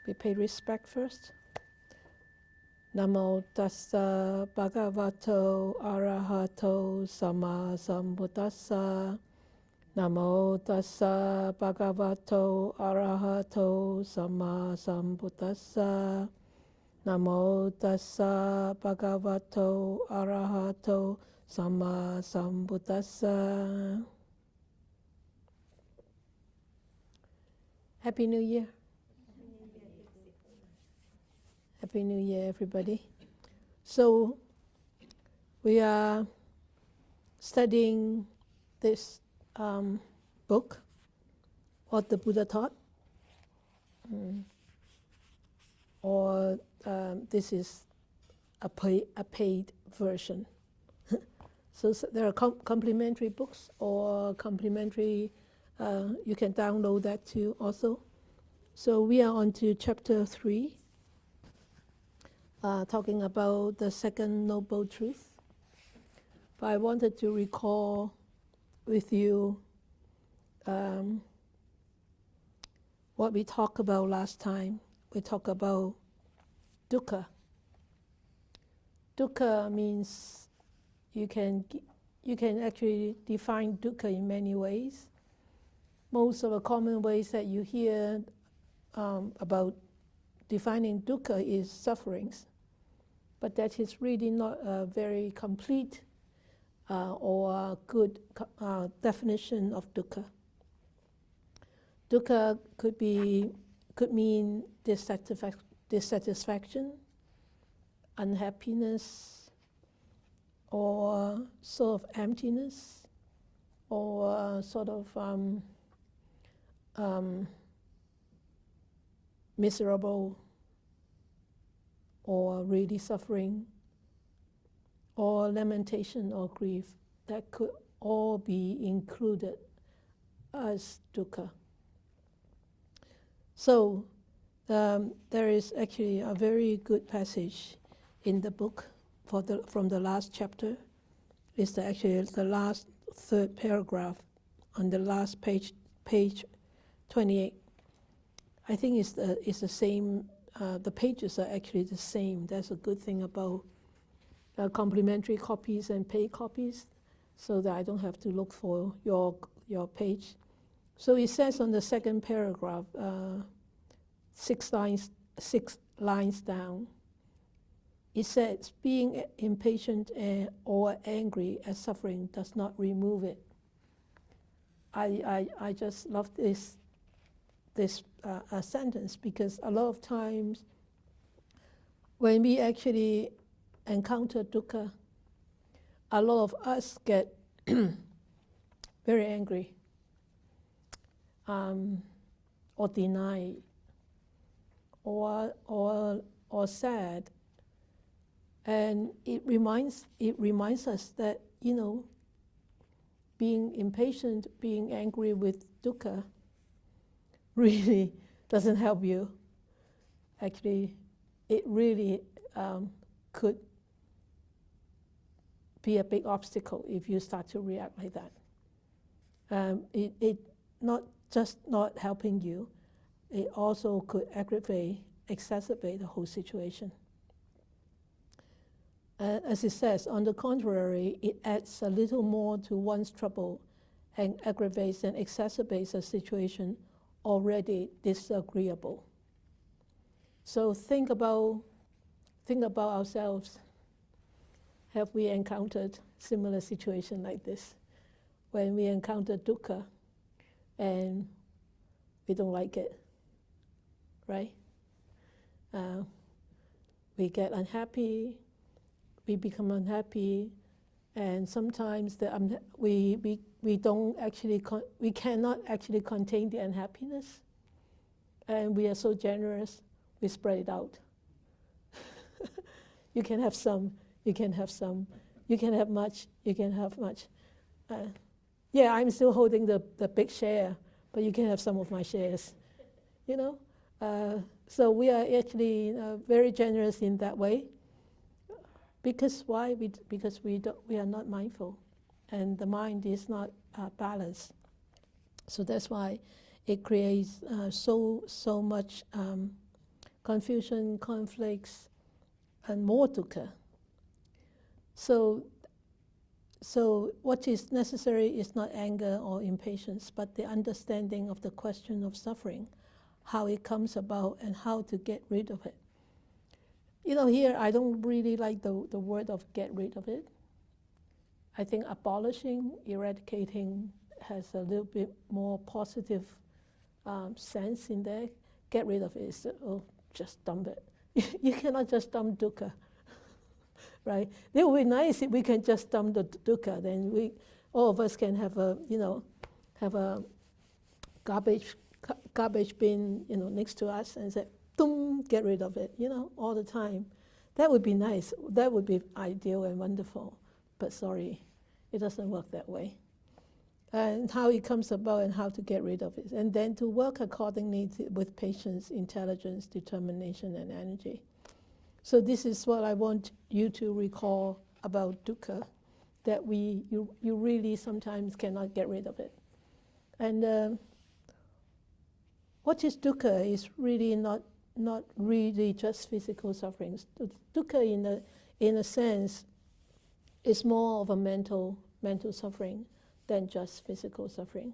We pay respect first. Namo tassa bhagavato arahato sama sambuddhassa. Namo tassa bhagavato arahato sama sambuddhassa. Namo tassa bhagavato arahato sama sambuddhassa. Happy New Year. Happy New Year, everybody. So, we are studying this book, What the Buddha Taught. Or this is a paid version. So there are complimentary books or complimentary, you can download that too also. So we are on to chapter 3, talking about the second noble truth. But I wanted to recall with you what we talked about last time. We talked about dukkha. Dukkha means you can actually define dukkha in many ways. Most of the common ways that you hear about defining dukkha is sufferings, but that is really not a very complete or a good definition of dukkha. Dukkha could mean dissatisfaction, unhappiness, or sort of emptiness, or sort of miserable, or really suffering, or lamentation or grief. That could all be included as dukkha. So there is actually a very good passage in the book from the last chapter. It's actually the last third paragraph on the last page 28. I think it's the same. The pages are actually the same. That's a good thing about complimentary copies and paid copies, so that I don't have to look for your page. So it says on the second paragraph, 6 lines down, it says, being impatient or angry at suffering does not remove it. I just love this sentence, because a lot of times when we actually encounter dukkha, a lot of us get very angry or deny or sad, and it reminds us that, being impatient, being angry with dukkha really doesn't help you. Actually, it really could be a big obstacle if you start to react like that. It not just not helping you, it also could exacerbate the whole situation. As it says, on the contrary, it adds a little more to one's trouble and aggravates and exacerbates a situation already disagreeable. So think about ourselves. Have we encountered similar situation like this? When we encounter dukkha and we don't like it, right? We get unhappy, we become unhappy, and sometimes we cannot actually contain the unhappiness, and we are so generous, we spread it out. You can have some, you can have some, you can have much, you can have much. Yeah, I'm still holding the big share, but you can have some of my shares, So we are actually very generous in that way. Because why? Because we are not mindful, and the mind is not balanced. So that's why it creates so much confusion, conflicts, and more dukkha. So what is necessary is not anger or impatience, but the understanding of the question of suffering, how it comes about and how to get rid of it. Here I don't really like the word of get rid of it. I think abolishing, eradicating has a little bit more positive sense in there. Get rid of it is, just dump it. You cannot just dump dukkha, right? It would be nice if we can just dump the dukkha. Then all of us can have a garbage bin, next to us and say, boom, get rid of it, all the time. That would be nice. That would be ideal and wonderful. But sorry, it doesn't work that way. And how it comes about and how to get rid of it. And then to work accordingly with patience, intelligence, determination, and energy. So this is what I want you to recall about dukkha, that you really sometimes cannot get rid of it. And what is dukkha is really not really just physical sufferings. Dukkha in a sense is more of a mental suffering than just physical suffering.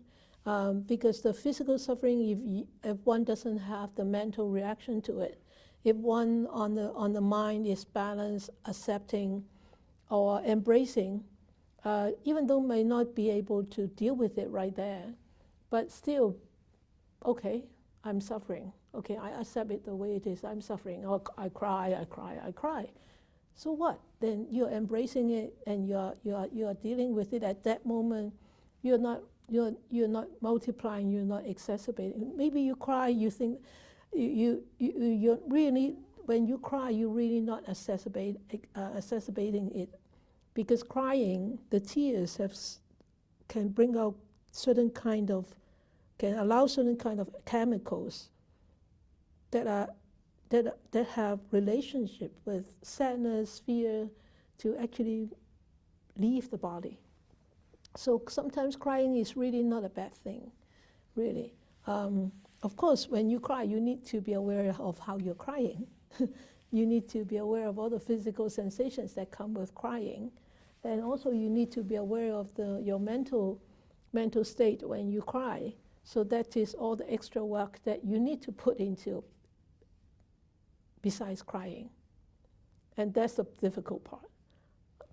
Because the physical suffering, if one doesn't have the mental reaction to it, if one on the mind is balanced, accepting, or embracing, even though may not be able to deal with it right there, but still, okay, I'm suffering. Okay, I accept it the way it is. I'm suffering. Oh, I cry. So what? Then you're embracing it and you're dealing with it at that moment. You're not multiplying. You're not exacerbating. Maybe you cry. You think you really, when you cry, you're really not exacerbating it, because crying, the tears can bring out can allow certain kind of chemicals that have relationship with sadness, fear, to actually leave the body. So sometimes crying is really not a bad thing, really. Of course, when you cry, you need to be aware of how you're crying. You need to be aware of all the physical sensations that come with crying. And also you need to be aware of your mental state when you cry. So that is all the extra work that you need to put into besides crying. And that's the difficult part,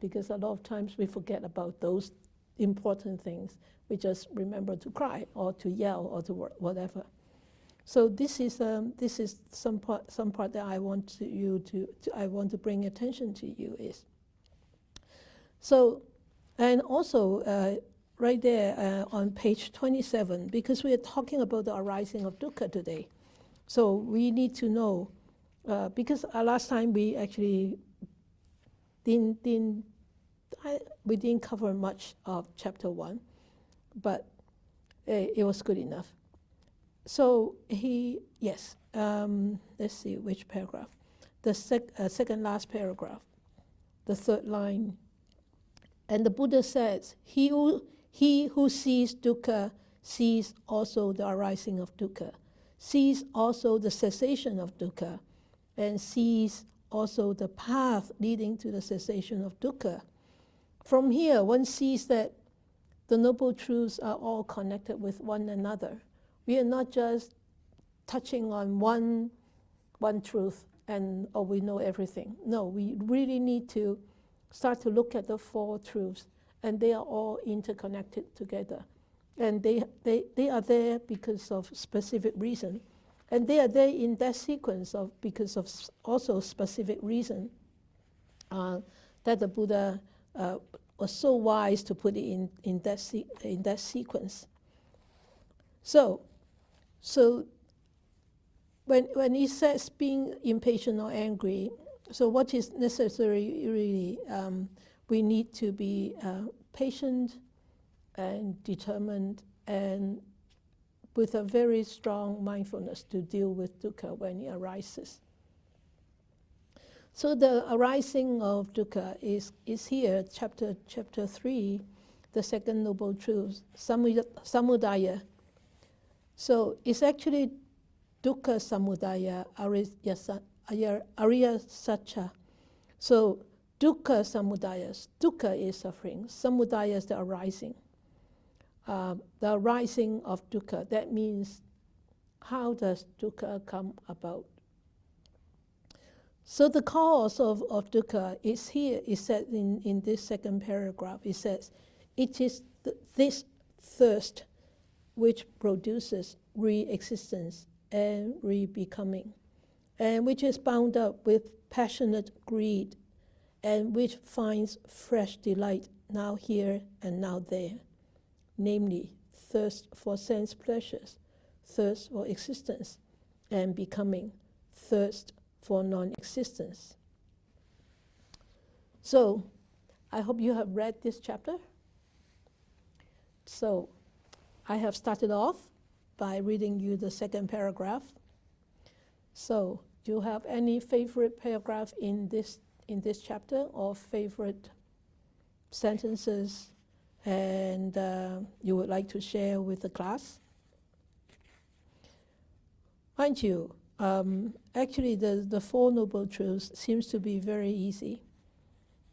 because a lot of times we forget about those important things. We just remember to cry or to yell or to whatever. So this is some part that I want to bring attention to you is. So, and also right there on page 27, because we are talking about the arising of dukkha today, so we need to know, because last time we actually didn't cover much of chapter 1, but it was good enough. So let's see which paragraph. The second last paragraph, the third line. And the Buddha says, he who sees dukkha sees also the arising of dukkha, sees also the cessation of dukkha, and sees also the path leading to the cessation of dukkha. From here, one sees that the Noble Truths are all connected with one another. We are not just touching on one truth or we know everything. No, we really need to start to look at the 4 truths, and they are all interconnected together. And they are there because of specific reason. And they are there in that sequence because of also specific reason that the Buddha was so wise to put it in that sequence. So when he says being impatient or angry, so what is necessary really, we need to be patient and determined and with a very strong mindfulness to deal with dukkha when it arises. So the arising of dukkha is here, chapter 3, the second noble truth, samudaya. So it's actually dukkha samudaya ariya satcha. So dukkha samudaya, dukkha is suffering, samudaya is the arising. The arising of dukkha, that means how does dukkha come about? So the cause of dukkha is here, is said in this second paragraph. It says, it is this thirst which produces re-existence and re-becoming, and which is bound up with passionate greed, and which finds fresh delight now here and now there, namely thirst for sense pleasures, thirst for existence and becoming, thirst for non-existence. So, I hope you have read this chapter. So, I have started off by reading you the second paragraph. So, do you have any favorite paragraph in this chapter, or favorite sentences, and you would like to share with the class? Mind you, actually the Four Noble Truths seems to be very easy.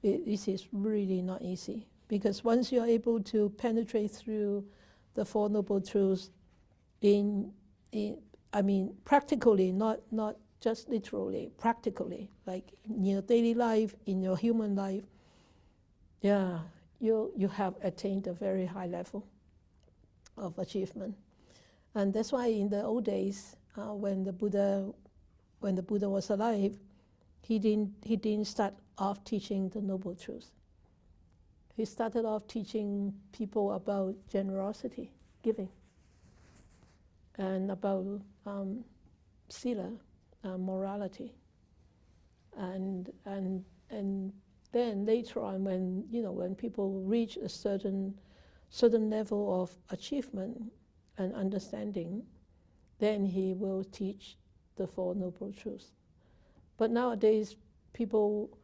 This is really not easy, because once you're able to penetrate through the Four Noble Truths practically, not just literally, practically, like in your daily life, in your human life, you have attained a very high level of achievement. And that's why in the old days, when the Buddha was alive, he didn't start off teaching the Noble Truths. He started off teaching people about generosity, giving, and about sila, morality, and then later on, when people reach a certain level of achievement and understanding, then he will teach the Four Noble Truths. But nowadays, people,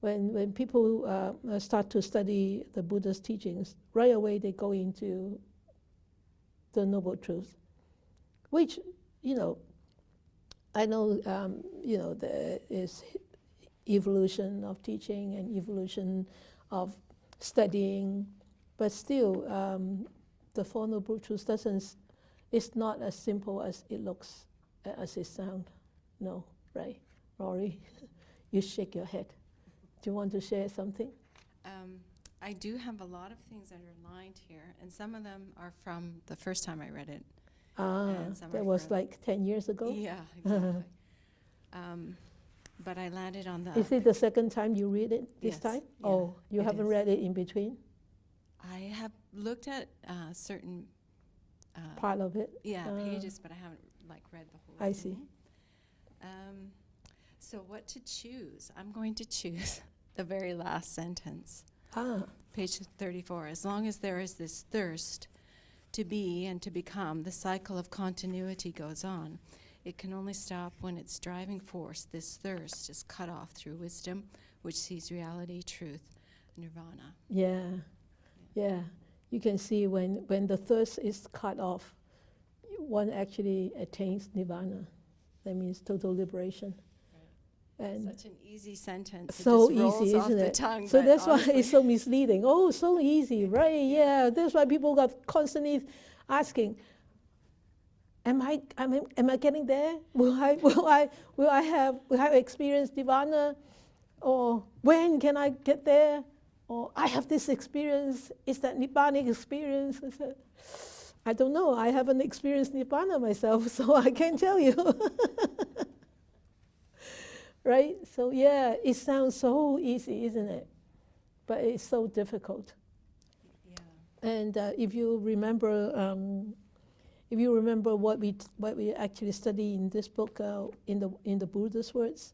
when people start to study the Buddha's teachings, right away they go into the Noble Truths, which, I know, there is evolution of teaching and evolution of studying, but still, the Four Noble Truths it's not as simple as it looks, as it sounds. No, right? Rory, you shake your head. Do you want to share something? I do have a lot of things that are lined here, and some of them are from the first time I read it. That was like 10 years ago? Yeah, exactly. But I landed on the... Is it the second time you read it this time? Yeah, oh, you haven't read it in between? I have looked at certain... part of it? Pages, but I haven't read the whole thing. I see. So what to choose? I'm going to choose the very last sentence. Page 34. As long as there is this thirst to be and to become, the cycle of continuity goes on. It can only stop when its driving force, this thirst, is cut off through wisdom, which sees reality, truth, nirvana. Yeah. You can see when the thirst is cut off, one actually attains nirvana. That means total liberation. Right. And such an easy sentence. So it just rolls easy, off isn't the it? tongue, so that's why it's so misleading. Oh, so easy, right? Yeah. That's why people got constantly asking, Am I getting there? Will I have experienced nirvana? Or when can I get there? Or I have this experience. Is that nibbanic experience? I don't know. I haven't experienced nibbana myself, so I can't tell you. Right? So yeah, it sounds so easy, isn't it? But it's so difficult. Yeah. And if you remember what we actually study in this book, in the Buddha's words,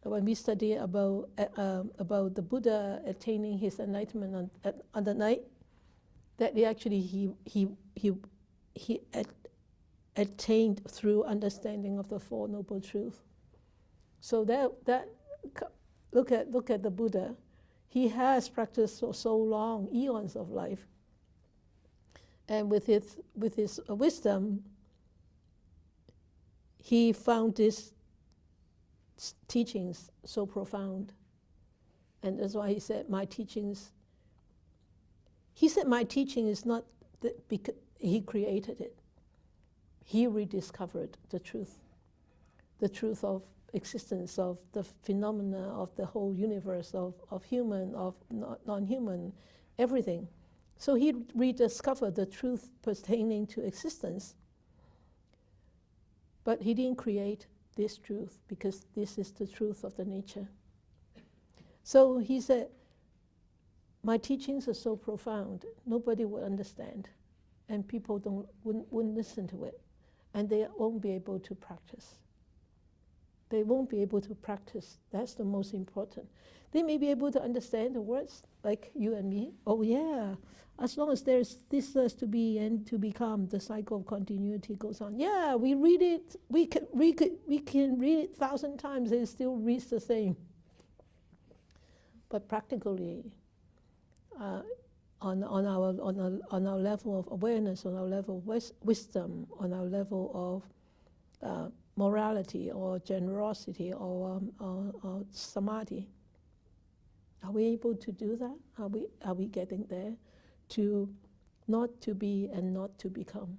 when we study about the Buddha attaining his enlightenment on the night, that he attained through understanding of the Four Noble Truths. So that look at the Buddha, he has practiced for so long, eons of life, and with his wisdom, he found these teachings so profound. And that's why he said, my teaching is not because he created it. He rediscovered the truth of existence, of the phenomena of the whole universe, of human, of non-human, everything. So he rediscovered the truth pertaining to existence. But he didn't create this truth, because this is the truth of the nature. So he said, my teachings are so profound, nobody will understand, and people wouldn't listen to it, and they won't be able to practice. They won't be able to practice. That's the most important. They may be able to understand the words, like you and me. Oh yeah, as long as there's this has to be and to become, the cycle of continuity goes on. Yeah, we read it. We can read it 1,000 times. It still reads the same. But practically, on our level of awareness, on our level of wisdom, on our level of morality or generosity or samadhi, are we able to do that? Are we getting there? To not to be and not to become.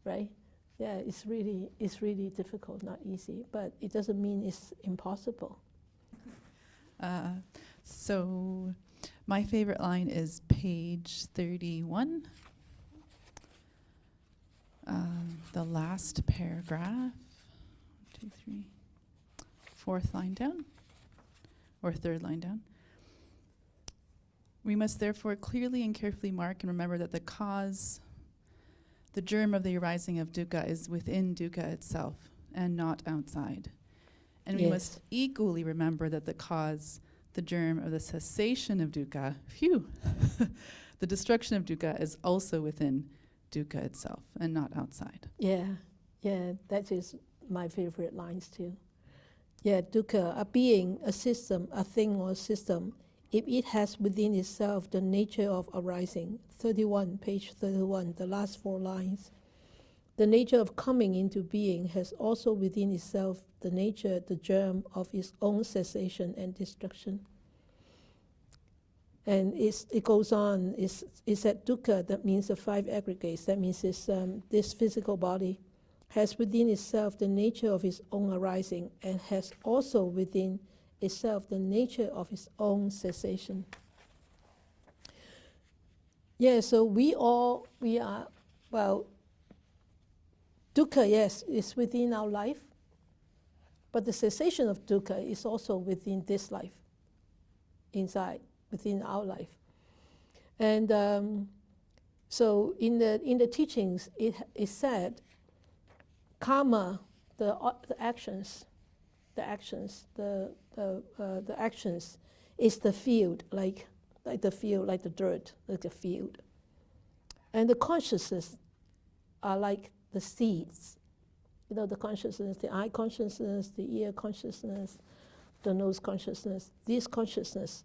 Right? Yeah, it's really difficult, not easy, but it doesn't mean it's impossible. So my favorite line is page 31. The last paragraph, 1, 2, 3, fourth line down, or third line down. We must therefore clearly and carefully mark and remember that the cause, the germ of the arising of dukkha, is within dukkha itself and not outside. And we must equally remember that the cause, the germ of the cessation of dukkha, the destruction of dukkha, is also within dukkha itself and not outside. Yeah, that is my favorite lines too. Yeah, dukkha, a being, a system, a thing or a system, if it has within itself the nature of arising. 31, page 31, the last 4 lines. The nature of coming into being has also within itself the nature, the germ of its own cessation and destruction. And it goes on, it's at dukkha, that means the 5 aggregates, that means it's, this physical body has within itself the nature of its own arising and has also within itself the nature of its own cessation. Yeah, so we are, well, dukkha, yes, is within our life, but the cessation of dukkha is also within this life, inside, within our life. And so in the teachings, it is said, karma, the actions is the field, like the field, like the dirt, like the field. And the consciousness are like the seeds. You know, the consciousness, the eye consciousness, the ear consciousness, the nose consciousness. These consciousness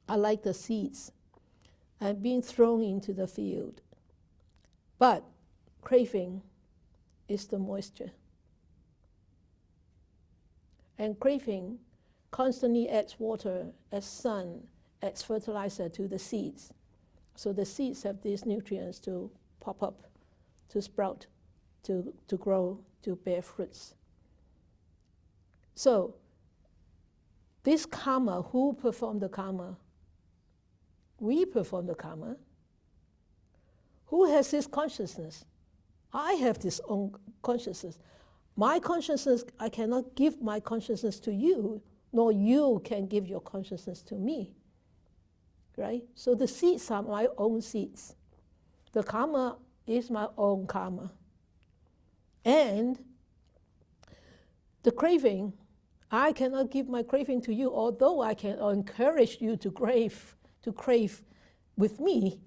are like the seeds and being thrown into the field. But craving is the moisture. And craving constantly adds water, adds sun, adds fertilizer to the seeds. So the seeds have these nutrients to pop up, to sprout, to grow, to bear fruits. So this karma, who performed the karma? We perform the karma. Who has this consciousness? I have this own consciousness. My consciousness, I cannot give my consciousness to you, nor you can give your consciousness to me, right? So the seeds are my own seeds. The karma is my own karma. And the craving, I cannot give my craving to you, although I can encourage you to crave with me.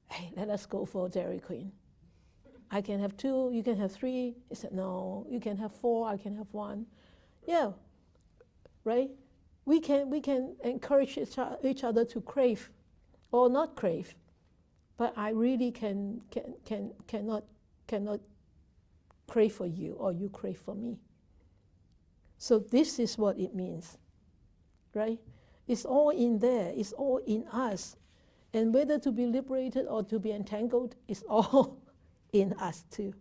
Hey, let us go for Dairy Queen. I can have 2, you can have 3. He said, no, you can have 4, I can have 1. Yeah, right? We can encourage each other to crave or not crave. but I really cannot crave for you, or you crave for me. So this is what it means, right? It's all in there. It's all in us. And whether to be liberated or to be entangled is all in us too.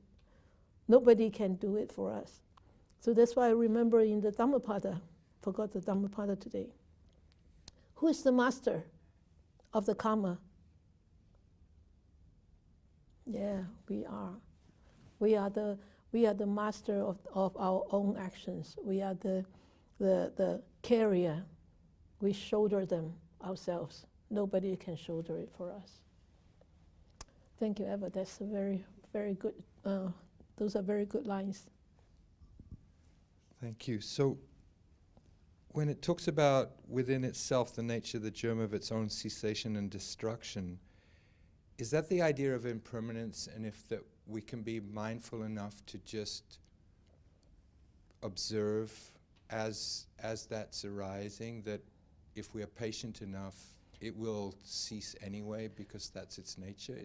Nobody can do it for us. So that's why I remember in the Dhammapada, forgot the Dhammapada today. Who is the master of the karma? Yeah, we are. We are the master of our own actions. We are the carrier. We shoulder them ourselves. Nobody can shoulder it for us. Thank you, Eva. That's a very, very good, those are very good lines. Thank you. So when it talks about within itself the nature, the germ of its own cessation and destruction, is that the idea of impermanence, and if that we can be mindful enough to just observe as that's arising, that if we are patient enough, it will cease anyway because that's its nature?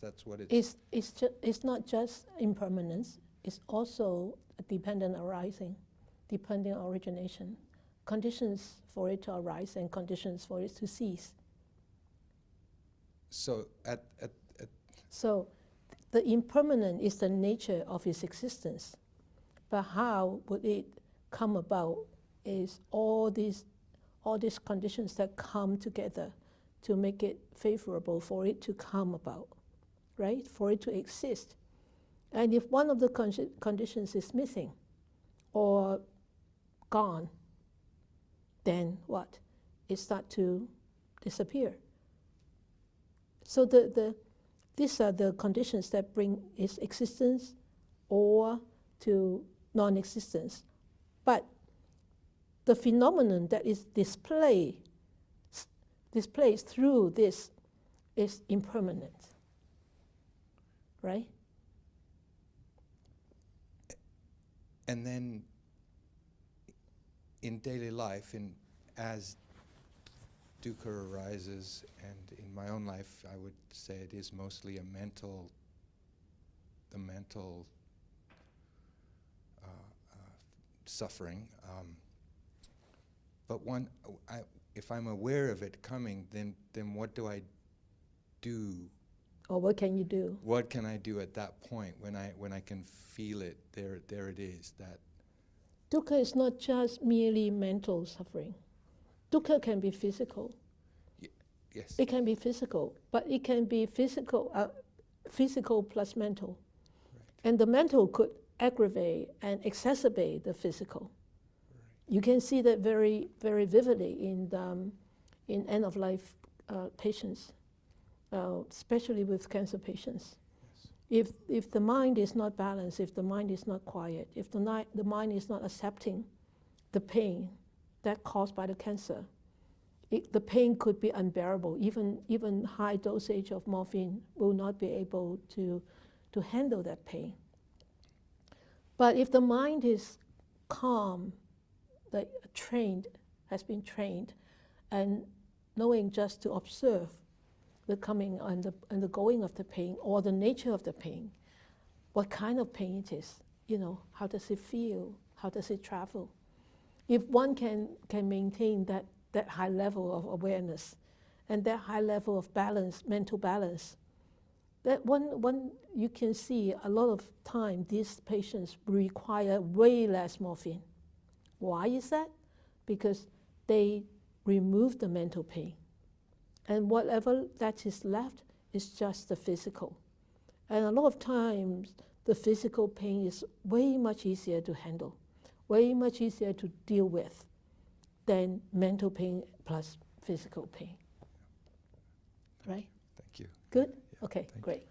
That's what it's... It's not just impermanence, it's also a dependent arising, dependent origination. Conditions for it to arise and conditions for it to cease. So So the impermanent is the nature of its existence. But how would it come about is all these conditions that come together to make it favorable for it to come about, right? For it to exist. And if one of the conditions is missing or gone, then what? It starts to disappear. So these are the conditions that bring its existence or to non-existence. But the phenomenon that is displayed through this is impermanent, right? And then in daily life, as dukkha arises, and in my own life, I would say it is mostly the mental suffering. But if I'm aware of it coming, then what do I do? Or what can you do? What can I do at that point when I can feel it? There it is. That dukkha is not just merely mental suffering. Dukkha can be physical. Yes. It can be physical, but it can be physical plus mental. Right. And the mental could aggravate and exacerbate the physical. Right. You can see that very, very vividly in end-of-life patients, especially with cancer patients. Yes. If the mind is not balanced, if the mind is not quiet, if the mind is not accepting the pain that caused by the cancer, the pain could be unbearable. Even high dosage of morphine will not be able to handle that pain. But if the mind is calm, has been trained, and knowing just to observe the coming and the going of the pain, or the nature of the pain, what kind of pain it is, how does it feel, how does it travel? If one can maintain that high level of awareness and that high level of balance, mental balance, that one you can see a lot of time these patients require way less morphine. Why is that? Because they remove the mental pain. And whatever that is left is just the physical. And a lot of times the physical pain is way much easier to handle, way much easier to deal with than mental pain plus physical pain. Right? Thank you. Good? Yeah, okay, great.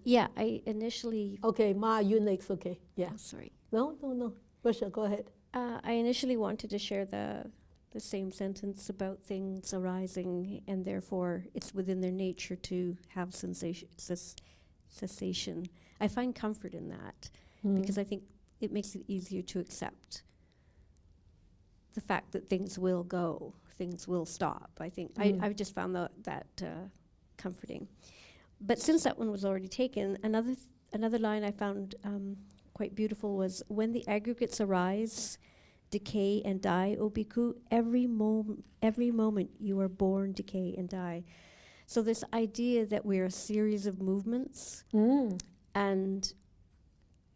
Yeah, I initially... Okay, Ma, you next, okay. Yeah. Oh, sorry. No. Russia, go ahead. I initially wanted to share the same sentence about things arising, and therefore it's within their nature to have cessation. I find comfort in that because I think it makes it easier to accept the fact that things will go, things will stop. I think I just found that comforting. But since that one was already taken, another line I found quite beautiful was, when the aggregates arise, decay and die, O bhikkhu, every moment you are born, decay and die. So this idea that we're a series of movements, and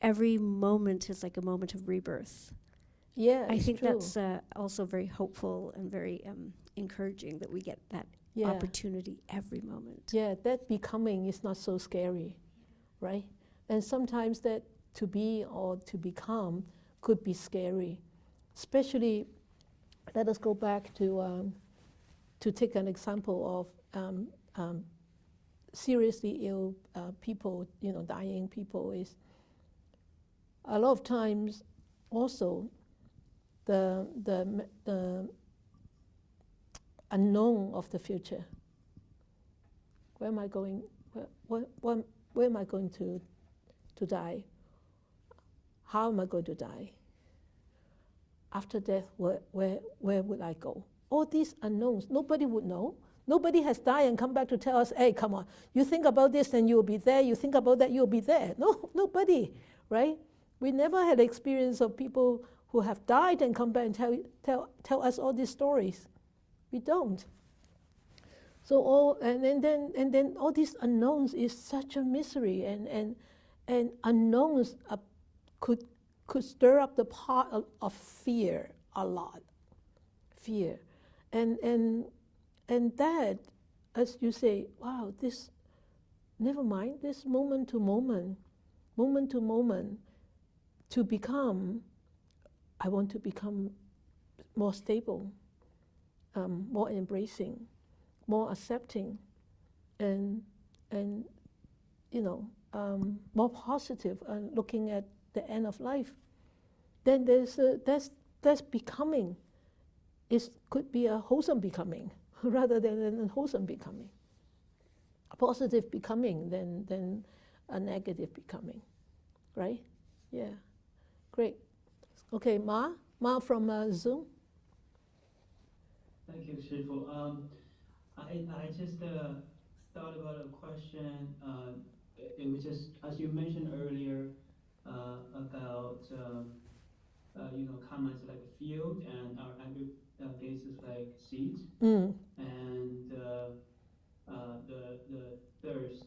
every moment is like a moment of rebirth. Yeah, I think true. that's also very hopeful and very encouraging, that we get that opportunity every moment. Yeah, that becoming is not so scary, right? And sometimes that to be or to become could be scary. Especially, let us go back to take an example of seriously ill people, dying people. Is a lot of times also the unknown of the future. Where am I going? Where am I going to die? How am I going to die? After death, where would I go? All these unknowns, nobody would know. Nobody has died and come back to tell us, hey, come on, you think about this and you'll be there, you think about that, you'll be there. No, nobody, right? We never had experience of people who have died and come back and tell us all these stories. We don't. So and then all these unknowns is such a misery, and unknowns could stir up the pot of fear a lot. Fear. And that, as you say, wow, this, never mind, this moment to moment, to become, I want to become more stable, more embracing, more accepting, and more positive, and looking at the end of life. Then that's becoming. It could be a wholesome becoming rather than an unwholesome becoming. A positive becoming than a negative becoming, right? Yeah, great. Okay, Ma from Zoom. Thank you, Shifu. I just thought about a question. It was just, as you mentioned earlier, about comments like a field, and our aggregates is like seeds, and the thirst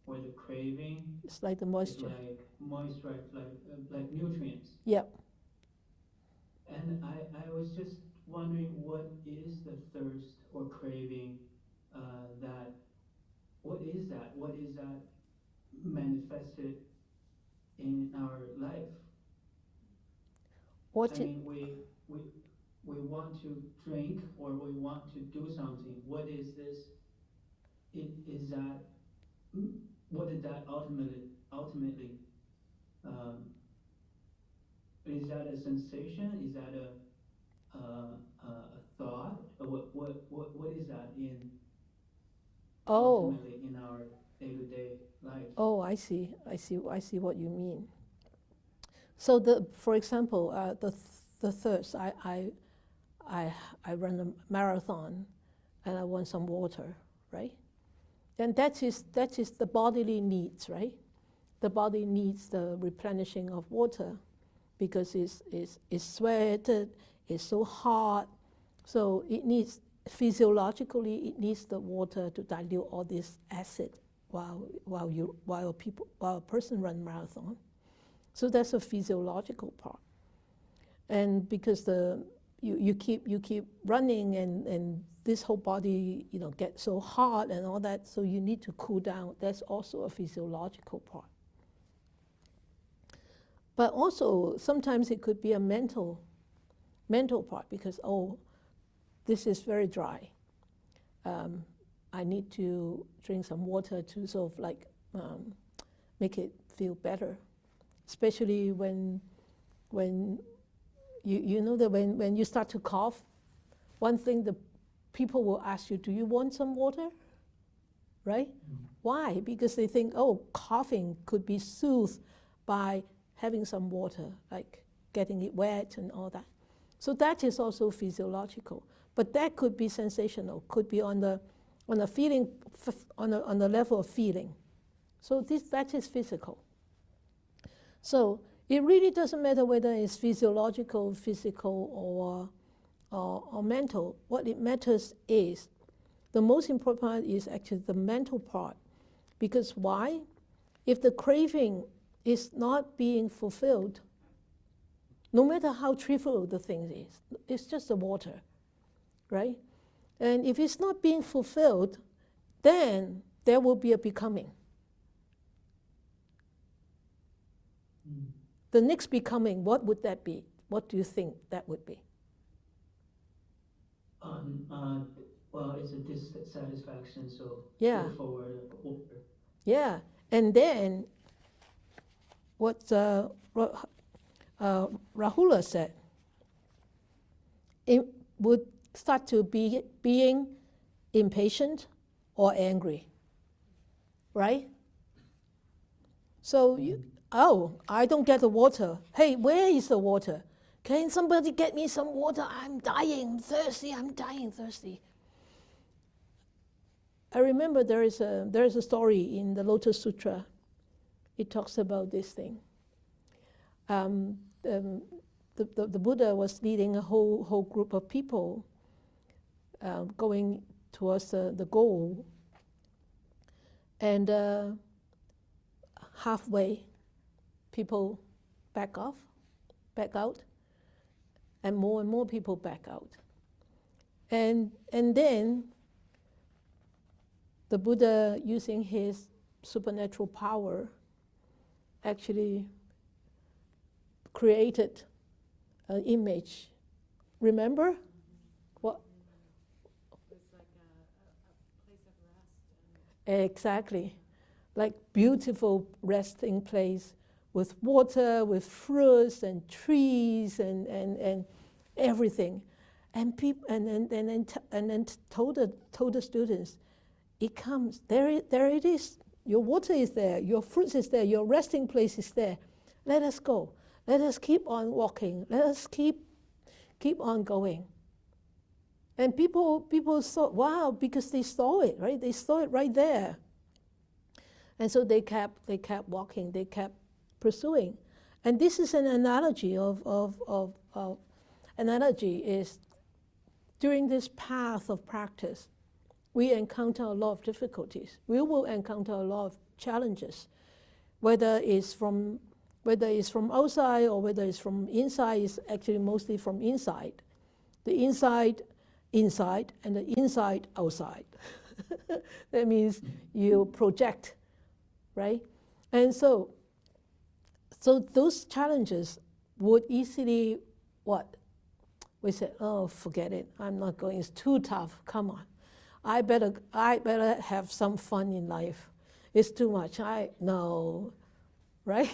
or the craving. It's like the moisture. Like moisture, like nutrients. Yep. And I was just wondering, what is the thirst or craving what is that manifested in our life? We want to drink, or we want to do something. What is this? Is that what is that ultimately? Is that a sensation? Is that a thought? What is that in ultimately in our day-to-day life? Oh, I see what you mean. So for example, the thirst. I run a marathon, and I want some water, right? And that is the bodily needs, right? The body needs the replenishing of water, because it's sweated, it's so hot, so it needs, physiologically, it needs the water to dilute all this acid while a person runs marathon. So that's a physiological part. And because you keep running, and this whole body gets so hot and all that, so you need to cool down. That's also a physiological part. But also sometimes it could be a mental part, because this is very dry. I need to drink some water to sort of make it feel better. Especially when you know that when you start to cough, one thing the people will ask you, do you want some water? Right? Mm-hmm. Why? Because they think, coughing could be soothed by having some water, like getting it wet and all that. So that is also physiological. But that could be sensational, could be on the feeling, on the level of feeling. So that is physical. So it really doesn't matter whether it's physiological, physical, or mental. What it matters is, the most important part is actually the mental part. Because why? If the craving is not being fulfilled, no matter how trivial the thing is, it's just the water, right? And if it's not being fulfilled, then there will be a becoming. The next becoming, what would that be? What do you think that would be? Well, it's a dissatisfaction, so Yeah. go forward. Yeah, and then what Rahula said, it would start to be being impatient or angry, right? So I don't get the water. Hey, where is the water? Can somebody get me some water? I'm dying thirsty. I'm dying thirsty. I remember there is a story in the Lotus Sutra. It talks about this thing. The Buddha was leading a whole group of people going towards the goal, and halfway, people back out, and more people back out, and then the Buddha, using his supernatural power, actually created an image. Remember? What? It's like a place of rest. Exactly. Like beautiful resting place with water, with fruits and trees and everything. And then told the students, it comes, there it is. Your water is there, your fruits is there, your resting place is there. Let us go. Let us keep on walking. Let us keep on going. And people thought, wow, because they saw it, right? They saw it right there. And so they kept walking, they kept pursuing. And this is an analogy analogy is, during this path of practice, we encounter a lot of difficulties. We will encounter a lot of challenges, whether it's from outside or whether it's from inside. It's actually mostly from inside. The inside, and the inside, outside. That means you project, right? And so those challenges would easily, what? We said, oh, forget it. I'm not going. It's too tough. Come on. I better have some fun in life. It's too much. No, right?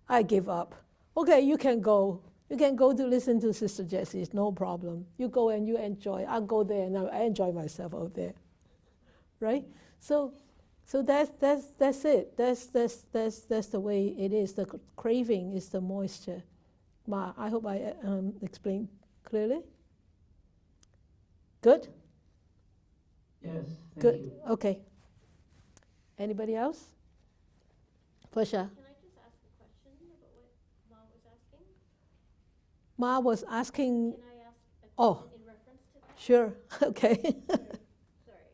I give up. Okay, you can go. You can go to listen to Sister Jessie. It's no problem. You go and you enjoy. I'll go there and I enjoy myself out there, right? So that's it. That's the way it is. The craving is the moisture. Ma, I hope I explained clearly. Good. Yes, thank Good. you. Okay. Anybody else? Fasha. Can I just ask a question about what Ma was asking? Ma was asking. Can I ask a question in reference to that? Sure. Okay. Sorry.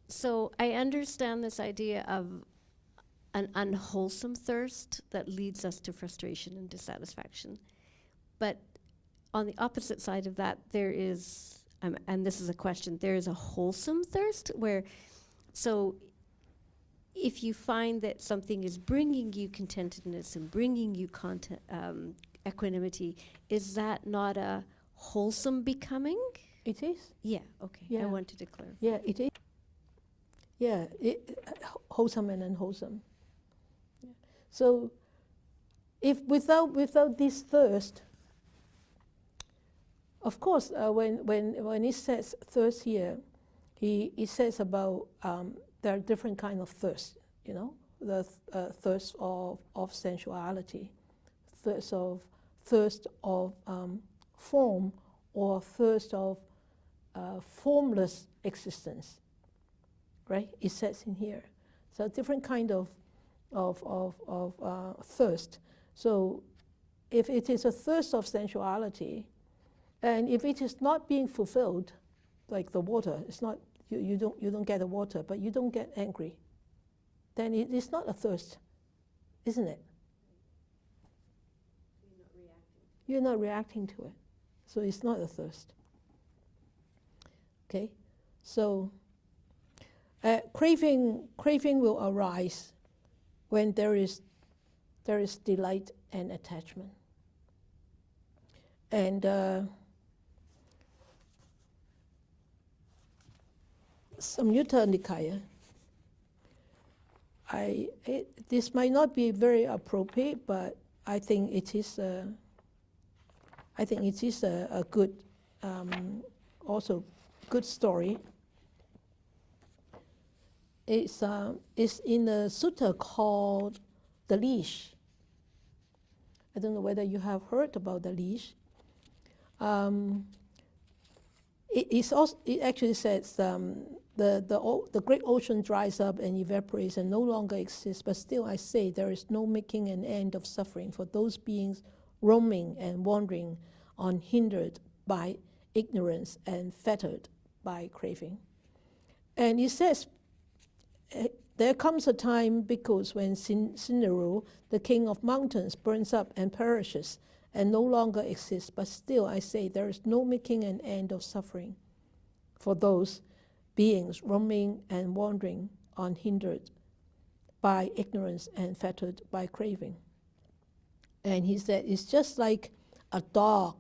So I understand this idea of an unwholesome thirst that leads us to frustration and dissatisfaction. But on the opposite side of that, there is, and this is a question, there is a wholesome thirst where, so if you find that something is bringing you contentedness and bringing you equanimity, is that not a wholesome becoming? It is. Yeah, okay. Yeah. I wanted to clarify. Yeah, it is. Yeah, wholesome and unwholesome. Yeah. So, if without this thirst, of course, when he says thirst here, he says about there are different kind of thirst. The thirst of sensuality, thirst of thirst of form or thirst of formless existence, right? It says in here. So different kind of thirst. So if it is a thirst of sensuality, and if it is not being fulfilled, like the water, it's not you don't get the water, but you don't get angry, then it is not a thirst, isn't it? You're not reacting to it, so it's not a thirst. Okay, so craving will arise when there is delight and attachment. And Samyutta Nikaya, this might not be very appropriate, but I think it is a good, also good story. It's in a sutta called the leash. I don't know whether you have heard about the leash. It actually says the great ocean dries up and evaporates and no longer exists, but still I say there is no making an end of suffering for those beings roaming and wandering, unhindered by ignorance and fettered by craving. And it says, there comes a time, because when Sindaru, the king of mountains, burns up and perishes and no longer exists, but still I say there is no making an end of suffering for those beings roaming and wandering, unhindered by ignorance and fettered by craving. And he said, it's just like a dog.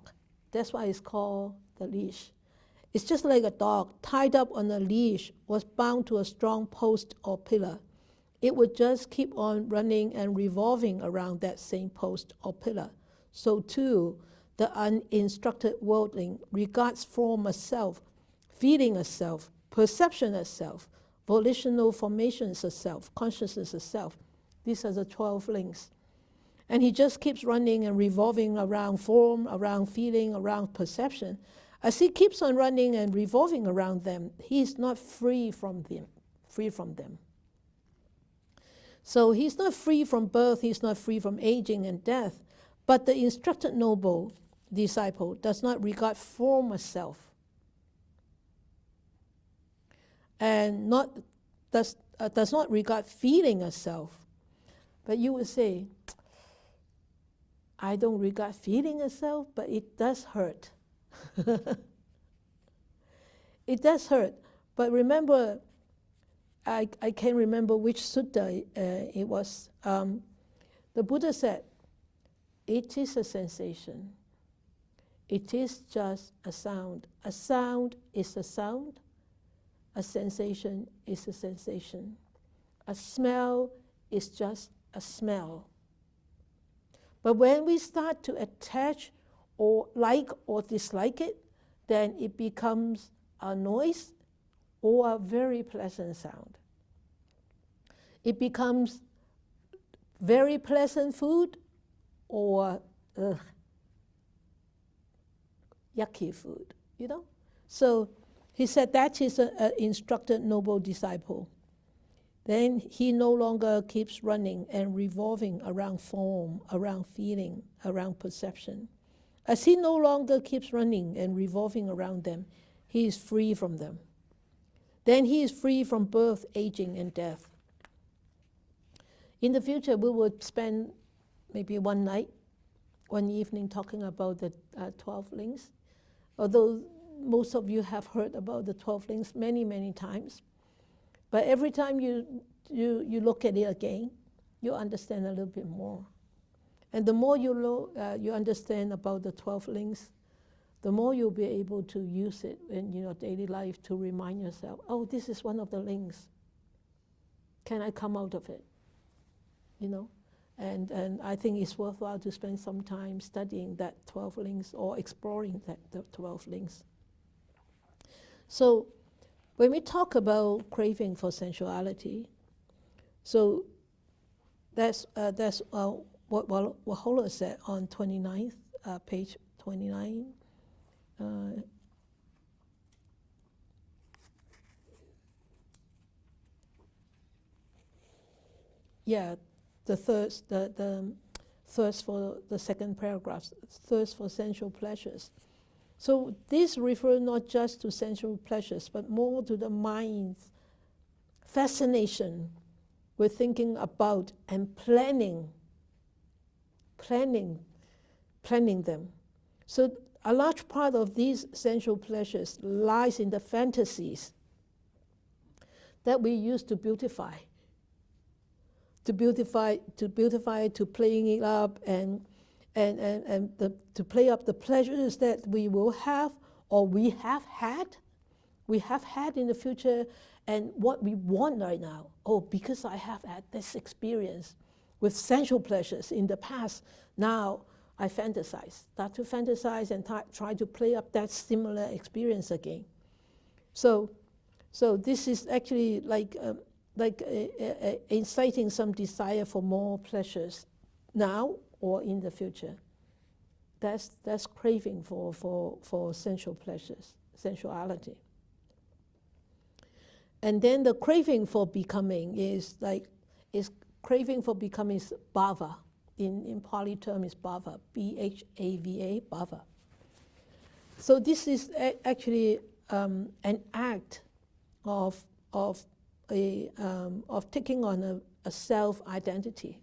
That's why it's called the leash. It's just like a dog tied up on a leash was bound to a strong post or pillar. It would just keep on running and revolving around that same post or pillar. So too, the uninstructed worldling regards form as self, feeling as self, perception as self, volitional formations as self, consciousness as self. These are the 12 links. And he just keeps running and revolving around form, around feeling, around perception. As he keeps on running and revolving around them, he is not free from them. So he's not free from birth, he's not free from aging and death. But the instructed noble disciple does not regard form as self, and does not regard feeling as self. But you would say, I don't regard feeling as self, but it does hurt. It does hurt. But remember, I can't remember which sutta it was. The Buddha said, it is a sensation. It is just a sound. A sound is a sound. A sensation is a sensation. A smell is just a smell. But when we start to attach or like or dislike it, then it becomes a noise or a very pleasant sound. It becomes very pleasant food or yucky food, you know? So he said that is an instructed noble disciple. Then he no longer keeps running and revolving around form, around feeling, around perception. As he no longer keeps running and revolving around them, he is free from them. Then he is free from birth, aging, and death. In the future, we would spend maybe one evening talking about the 12 links. Although most of you have heard about the 12 links many, many times. But every time you look at it again, you understand a little bit more. And the more you understand about the 12 links, the more you'll be able to use it in your daily life to remind yourself, oh, this is one of the links. Can I come out of it? You know? And I think it's worthwhile to spend some time studying that 12 links or exploring the 12 links. So when we talk about craving for sensuality, so that's what Wahola said on 29th page 29. The thirst for the second paragraph, thirst for sensual pleasures. So this refers not just to sensual pleasures, but more to the mind's fascination with thinking about and planning them. So a large part of these sensual pleasures lies in the fantasies that we use to beautify, to playing it up and to play up the pleasures that we will have or we have had in the future, and what we want right now. Oh, because I have had this experience with sensual pleasures in the past, now I start to fantasize and try to play up that similar experience again. So this is actually like inciting some desire for more pleasures now or in the future. That's craving for sensual pleasures, sensuality. And then the craving for becoming is craving for becoming is bhava. In Pali term is bhava, B-H-A-V-A, bhava. So this is actually an act of taking on a self-identity.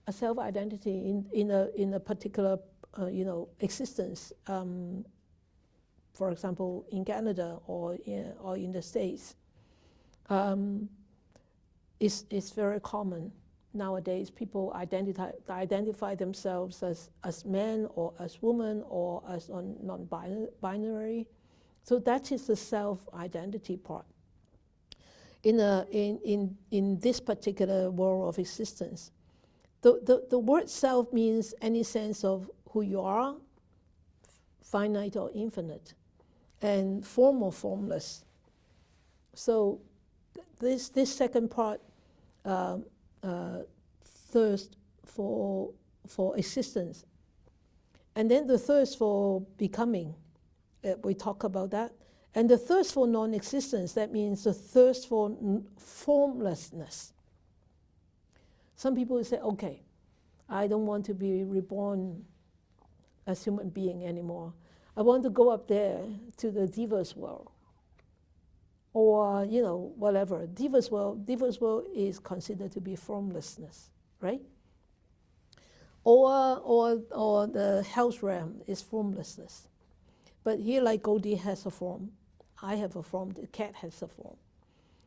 A self-identity in a particular existence. For example, in Canada or in the States, it's very common nowadays. People identify themselves as men or as women or as non-binary. So that is the self-identity part. In this particular world of existence, the word self means any sense of who you are, finite or infinite, and form or formless. So this second part, thirst for existence, and then the thirst for becoming. We talk about that, and the thirst for non-existence. That means the thirst for formlessness. Some people say, "Okay, I don't want to be reborn as human being anymore. I want to go up there to the Diva's world." Or, whatever. Diva's world is considered to be formlessness, right? Or the health realm is formlessness. But here, like Goldie has a form, I have a form, the cat has a form.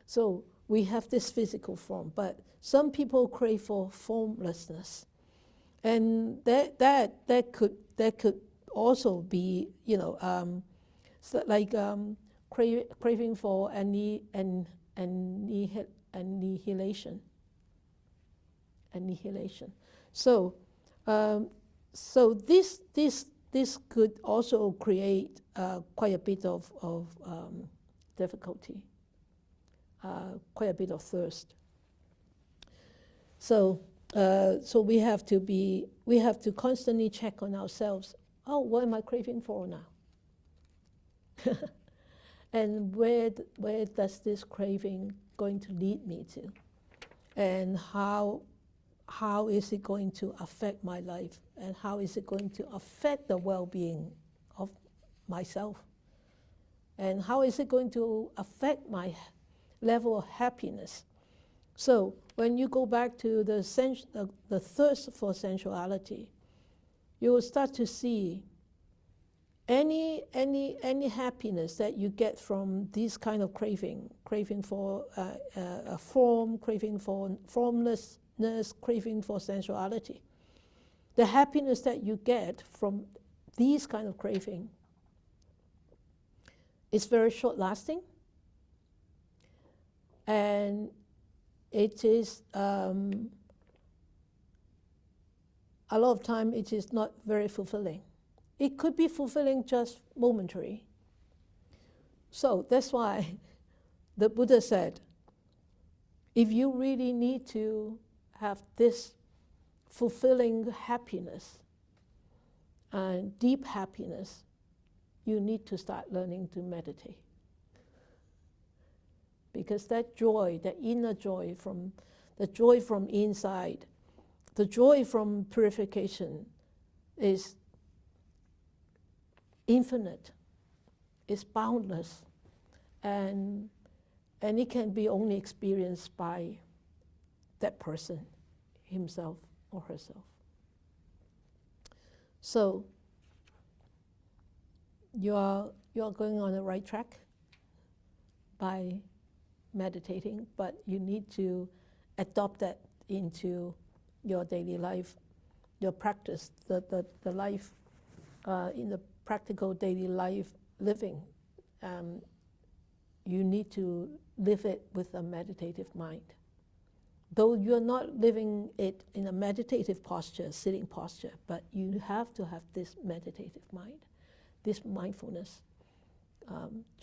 So we have this physical form, but some people crave for formlessness. And that could also be, craving for annihilation. So this could also create quite a bit of difficulty, quite a bit of thirst. So we have to constantly check on ourselves. Oh, what am I craving for now? And where does this craving going to lead me to? And how is it going to affect my life? And how is it going to affect the well-being of myself? And how is it going to affect my level of happiness? So when you go back to the thirst for sensuality, you will start to see any happiness that you get from this kind of craving for a form, craving for formlessness, craving for sensuality. The happiness that you get from these kind of craving is very short-lasting, and it is a lot of time it is not very fulfilling. It could be fulfilling just momentary. So that's why the Buddha said, if you really need to have this fulfilling happiness and deep happiness, you need to start learning to meditate. Because that joy, that inner joy the joy from inside, the joy from purification is infinite, is boundless, and it can be only experienced by that person, himself or herself. So you are going on the right track by meditating, but you need to adopt that into your daily life, your practice, the life, in the practical daily life living. You need to live it with a meditative mind. Though you're not living it in a meditative posture, sitting posture, but you have to have this meditative mind, this mindfulness,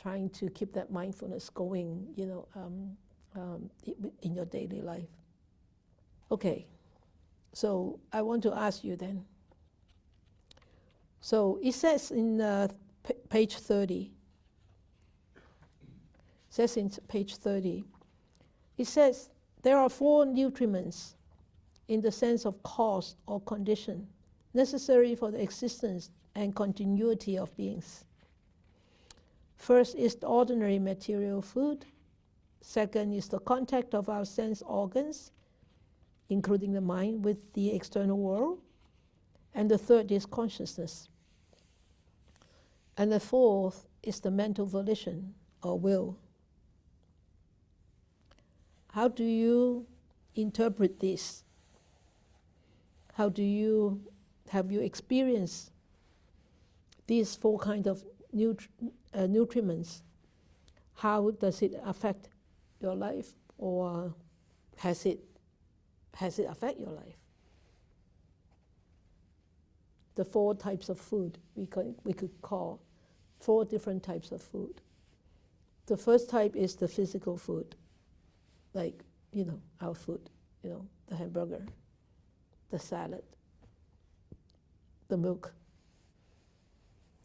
trying to keep that mindfulness going, in your daily life. Okay, so I want to ask you then. So it says in page 30, it says, there are 4 nutriments in the sense of cause or condition necessary for the existence and continuity of beings. First is the ordinary material food. Second is the contact of our sense organs, including the mind, with the external world. And the third is consciousness. And the fourth is the mental volition or will. How do you interpret this? Have you experienced these 4 kinds of nutriments? How does it affect your life, or has it affect your life? The 4 types of food we could call 4 different types of food. The first type is the physical food, like, our food, the hamburger, the salad, the milk,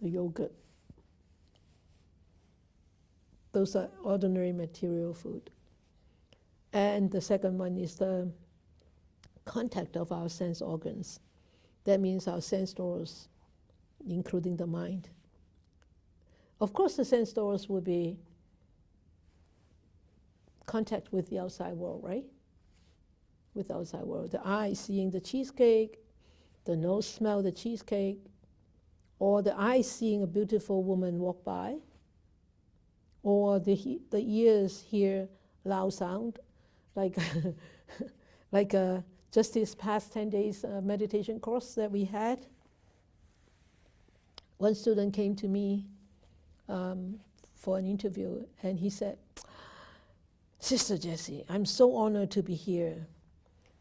the yogurt. Those are ordinary material food. And the second one is the contact of our sense organs. That means our sense doors, including the mind. Of course, the sense doors will be contact with the outside world, right? With the outside world. The eye seeing the cheesecake, the nose smell the cheesecake, or the eye seeing a beautiful woman walk by, or the ears hear loud sound, like just this past 10 days meditation course that we had. One student came to me for an interview, and he said, Sister Jessie, I'm so honored to be here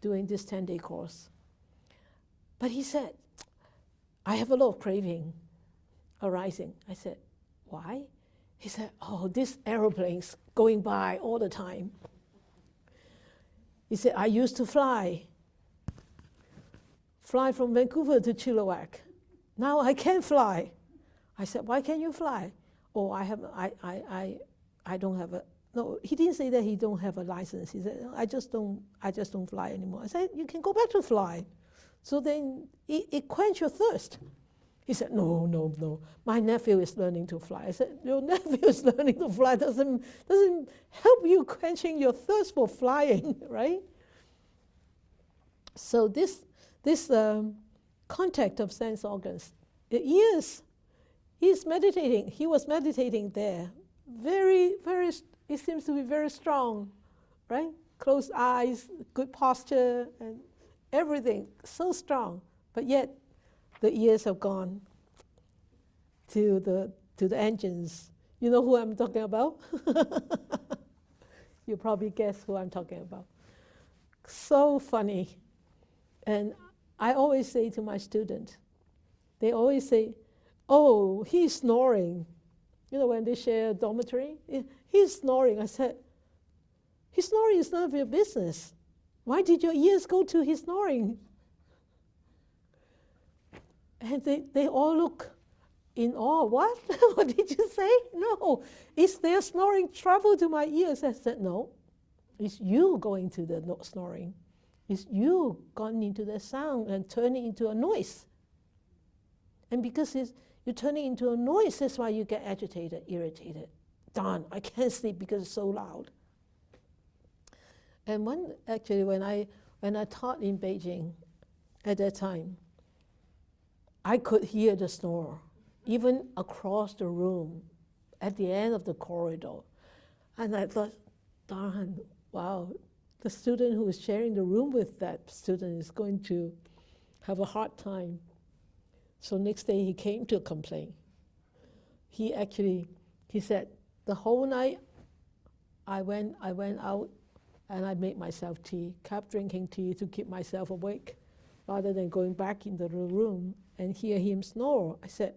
doing this 10-day course. But he said, I have a lot of craving arising. I said, why? He said, this aeroplane's going by all the time. He said, I used to fly from Vancouver to Chilliwack. Now I can't fly. I said, why can't you fly? I don't have a, no, he didn't say that he don't have a license. He said, I just don't fly anymore. I said, you can go back to fly. So then it quench your thirst. He said, no, my nephew is learning to fly. I said, your nephew is learning to fly doesn't help you quenching your thirst for flying, right? So this contact of sense organs, years, he's meditating. He was meditating there. Very, very, it seems to be very strong, right? Closed eyes, good posture, and everything, so strong. But yet, the ears have gone to the engines. You know who I'm talking about? You probably guess who I'm talking about. So funny. And I always say to my students, they always say, oh, he's snoring. When they share a dormitory, he's snoring. I said, his snoring is none of your business. Why did your ears go to his snoring? And they all look in awe. What? What did you say? No. Is their snoring travel to my ears? I said, no. It's you going to the snoring. It's you gone into the sound and turning into a noise. And because you're turning into a noise, that's why you get agitated, irritated. Darn, I can't sleep because it's so loud. And when I taught in Beijing at that time, I could hear the snore, even across the room, at the end of the corridor. And I thought, darn, wow, the student who is sharing the room with that student is going to have a hard time. So next day he came to complain. He said, the whole night I went out and I made myself tea, kept drinking tea to keep myself awake, rather than going back into the room and hear him snore. I said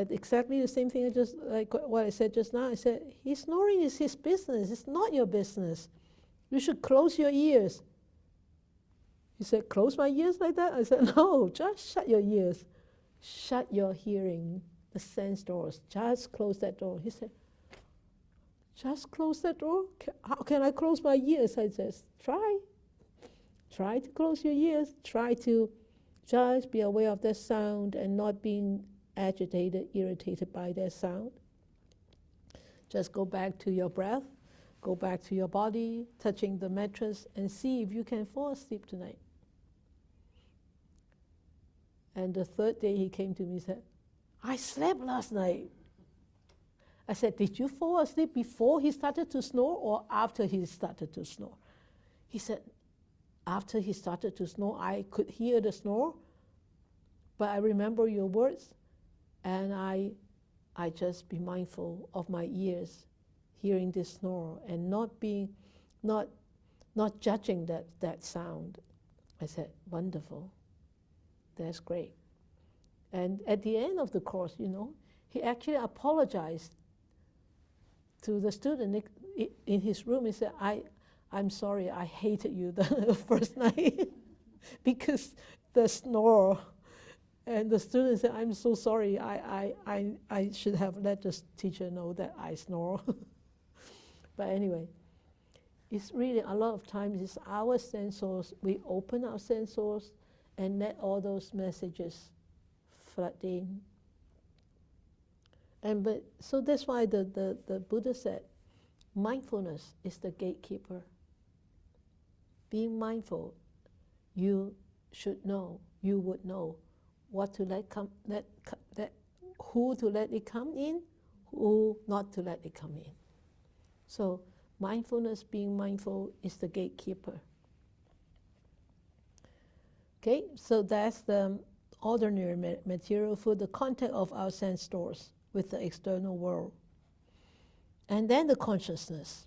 exactly the same thing like what I said just now. I said, his snoring is his business. It's not your business. You should close your ears. He said, close my ears like that? I said, no, just shut your ears. Shut your hearing, the sense doors. Just close that door. He said, just close that door? How can I close my ears? I said, try. Try to close your ears. Try to just be aware of that sound and not being agitated, irritated by that sound. Just go back to your breath. Go back to your body, touching the mattress, and see if you can fall asleep tonight. And the third day he came to me and said, I slept last night. I said, did you fall asleep before he started to snore or after he started to snore? He said, after he started to snore, I could hear the snore, but I remember your words, and I just be mindful of my ears hearing this snore and not judging that sound. I said, wonderful. That's great. And at the end of the course, he actually apologized to the student in his room. He said, I'm sorry, I hated you the first night because the snore. And the student said, I'm so sorry, I should have let the teacher know that I snore. But anyway, it's really a lot of times it's our sensors. We open our sensors and let all those messages flood in. So that's why the Buddha said, mindfulness is the gatekeeper. Being mindful, you would know what to who to let it come in, who not to let it come in. So mindfulness, being mindful, is the gatekeeper. Okay, so that's the ordinary material for the contact of our sense doors with the external world. And then the consciousness.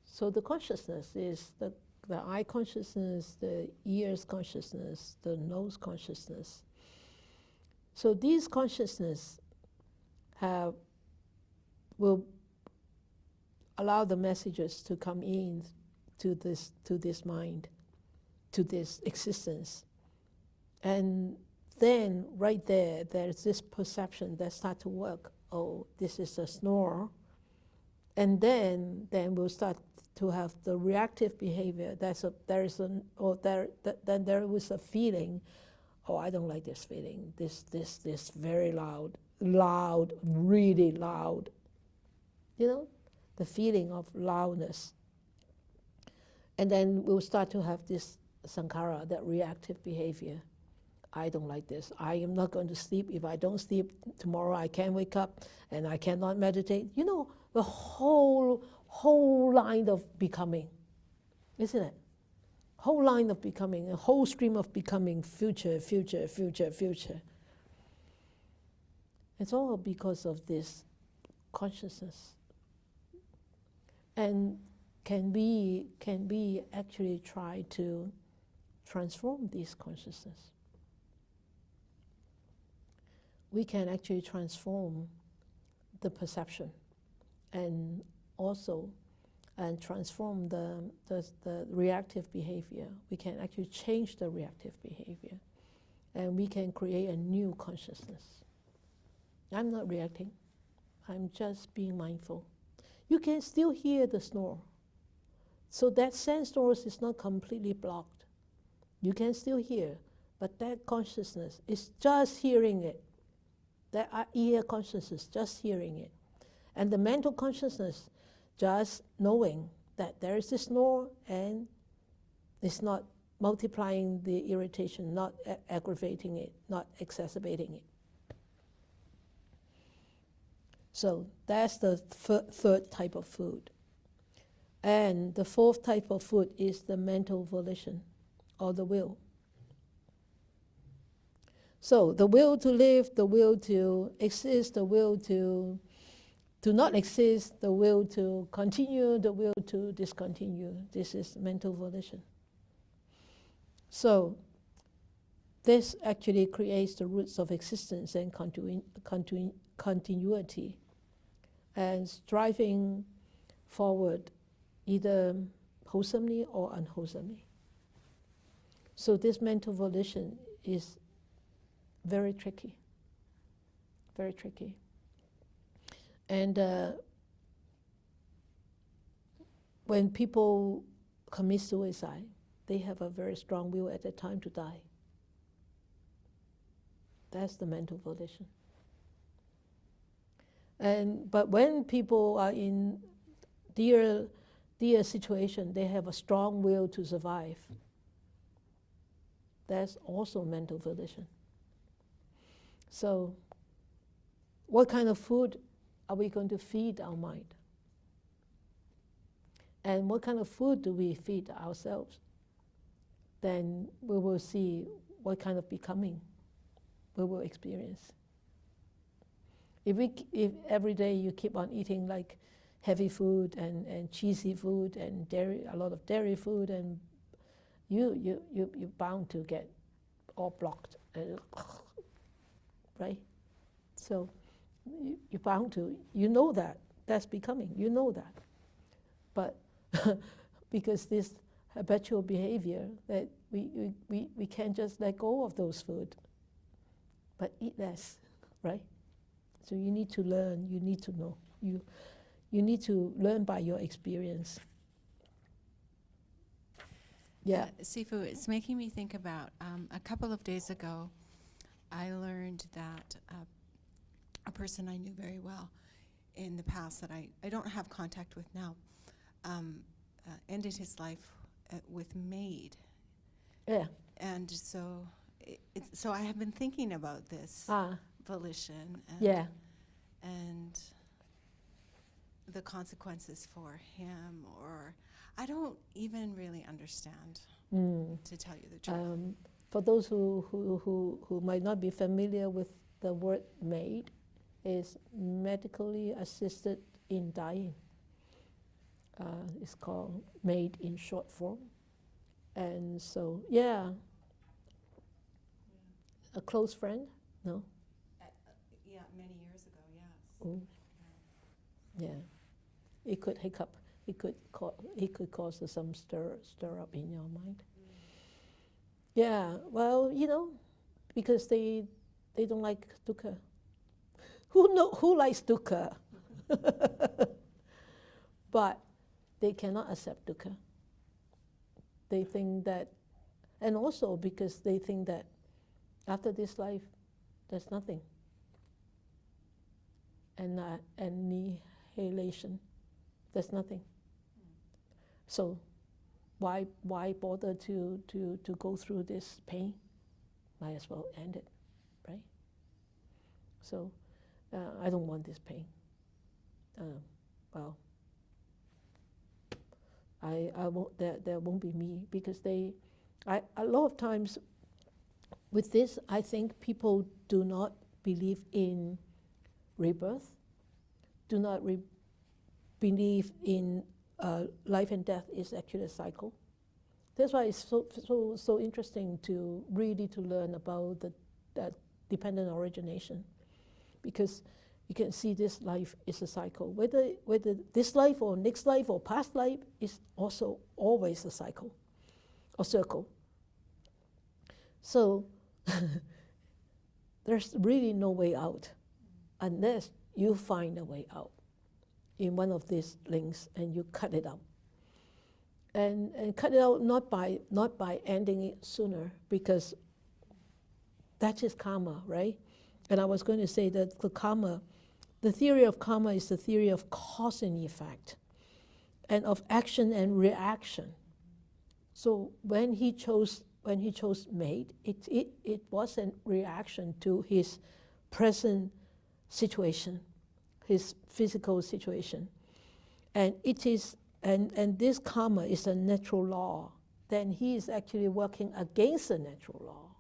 So the consciousness is the eye consciousness, the ears consciousness, the nose consciousness. So these consciousness will allow the messages to come in to this mind, to this existence. And then right there's this perception that starts to work. Oh, this is a snore. And then we'll start to have the reactive behavior. Then there was a feeling, oh, I don't like this feeling. This very loud, really loud. The feeling of loudness. And then we'll start to have this sankhara, that reactive behavior. I don't like this. I am not going to sleep. If I don't sleep tomorrow, I can't wake up and I cannot meditate. The whole line of becoming, isn't it? Whole line of becoming, a whole stream of becoming, future. It's all because of this consciousness. And can we actually try to transform this consciousness? We can actually transform the perception and also and transform the reactive behavior. We can actually change the reactive behavior, and we can create a new consciousness. I'm not reacting. I'm just being mindful. You can still hear the snore. So that sense source is not completely blocked. You can still hear, but that consciousness is just hearing it. That ear consciousness, just hearing it. And the mental consciousness, just knowing that there is this snore and it's not multiplying the irritation, not aggravating it, not exacerbating it. So that's the third type of food. And the fourth type of food is the mental volition, or the will. So the will to live, the will to exist, the will to not exist, the will to continue, the will to discontinue. This is mental volition. So this actually creates the roots of existence and continuity, and striving forward either wholesomely or unwholesomely. So this mental volition is very tricky, very tricky. And when people commit suicide, they have a very strong will at the time to die. That's the mental volition. But when people are in dear situation, they have a strong will to survive. That's also mental volition. So what kind of food are we going to feed our mind? And what kind of food do we feed ourselves? Then we will see what kind of becoming we will experience. If every day you keep on eating like heavy food and cheesy food and dairy, a lot of dairy food, and you're bound to get all blocked, right? So you're bound to, you know that's becoming, you know that. But because this habitual behavior that we can't just let go of those food, but eat less, right? So you need to learn, you need to know. You need to learn by your experience. Yeah. Sifu, it's making me think about a couple of days ago, I learned that a person I knew very well in the past that I don't have contact with now, ended his life with MAID. Yeah. And so so I have been thinking about this volition and the consequences for him, or I don't even really understand, to tell you the truth. For those who might not be familiar with the word MAID, is medically assisted in dying. It's called MAID in short form. And so, a close friend? No? Yeah, many years ago, yes. Oh. Yeah. It could hiccup. It could cause some stir up in your mind. Yeah, well, because they don't like dukkha. Who likes dukkha? But they cannot accept dukkha. They think that, and also because they think that after this life, there's nothing. And annihilation, there's nothing. So why bother to go through this pain? Might as well end it, right? So I don't want this pain. Well, I won't. There won't be me, because a lot of times with this, I think people do not believe in rebirth, do not believe in life and death is actually a cycle. That's why it's so interesting to really to learn about that dependent origination, because You can see this life is a cycle. Whether this life or next life or past life is also always a cycle or circle. So there's really no way out unless you find a way out in one of these links and you cut it out. And cut it out not by ending it sooner, because that is karma, right? And I was going to say that the theory of karma is the theory of cause and effect, and of action and reaction. So when he chose mate, it was a reaction to his present situation, his physical situation, and it is and this karma is a natural law. Then he is actually working against the natural law,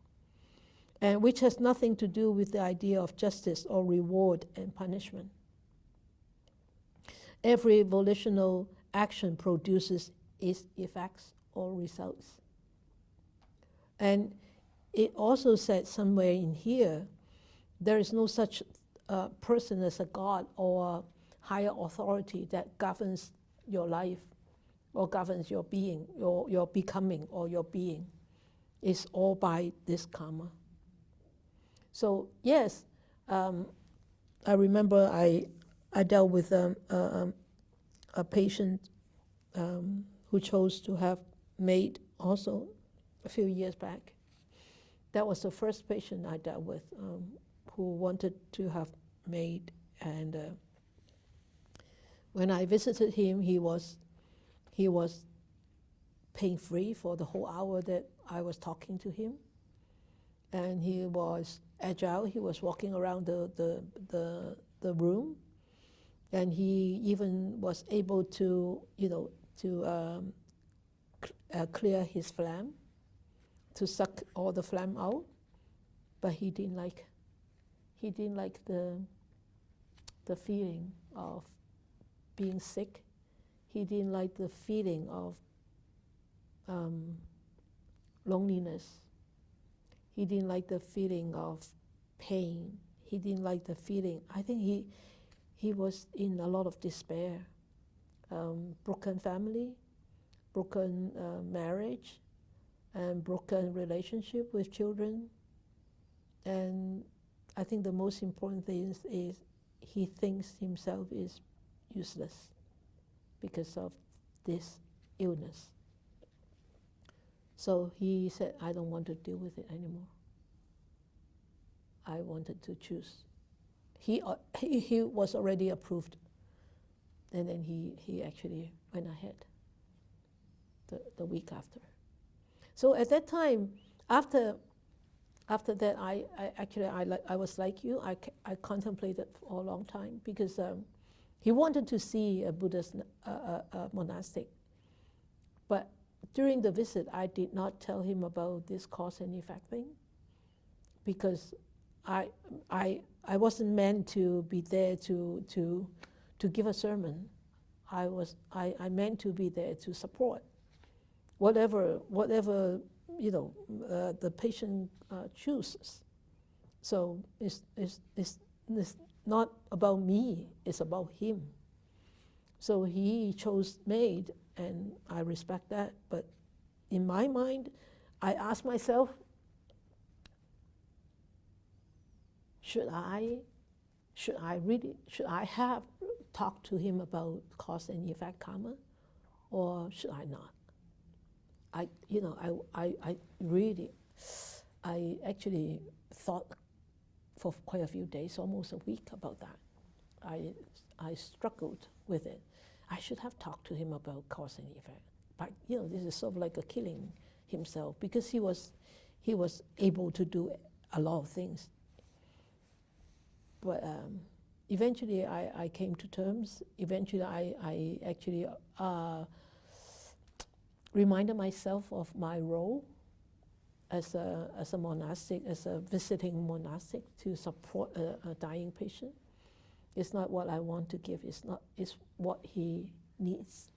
and which has nothing to do with the idea of justice or reward and punishment. Every volitional action produces its effects or results. And it also said somewhere in here, there is no such person as a God or a higher authority that governs your life or governs your being, your becoming or your being. It's all by this karma. So yes, I remember I dealt with a patient who chose to have mate also a few years back. That was the first patient I dealt with who wanted to have mate, and when I visited him, he was pain-free for the whole hour that I was talking to him, and he was agile. He was walking around the room, and he even was able to clear his phlegm, to suck all the phlegm out, but he didn't like the feeling of being sick. He didn't like the feeling of loneliness. He didn't like the feeling of pain. He didn't like the feeling. I think he was in a lot of despair. Broken family, broken marriage, and broken relationship with children. And I think the most important thing is he thinks himself is useless because of this illness. So he said, I don't want to deal with it anymore. I wanted to choose. He was already approved, and then he actually went ahead the week after. So at that time, after that, I was like you. I contemplated for a long time, because he wanted to see a Buddhist monastic. But during the visit, I did not tell him about this cause and effect thing, because I wasn't meant to be there to give a sermon. I meant to be there to support whatever the patient chooses. So it's not about me, it's about him. So he chose mate, and I respect that. But in my mind, I ask myself, should I have talked to him about cause and effect karma, or should I not? I actually thought for quite a few days, almost a week, about that. I struggled with it. I should have talked to him about cause and effect. But this is sort of like a killing himself, because he was able to do a lot of things. But eventually I came to terms. Eventually I actually reminded myself of my role as a monastic, as a visiting monastic, to support a dying patient. It's not what I want to give. It's what he needs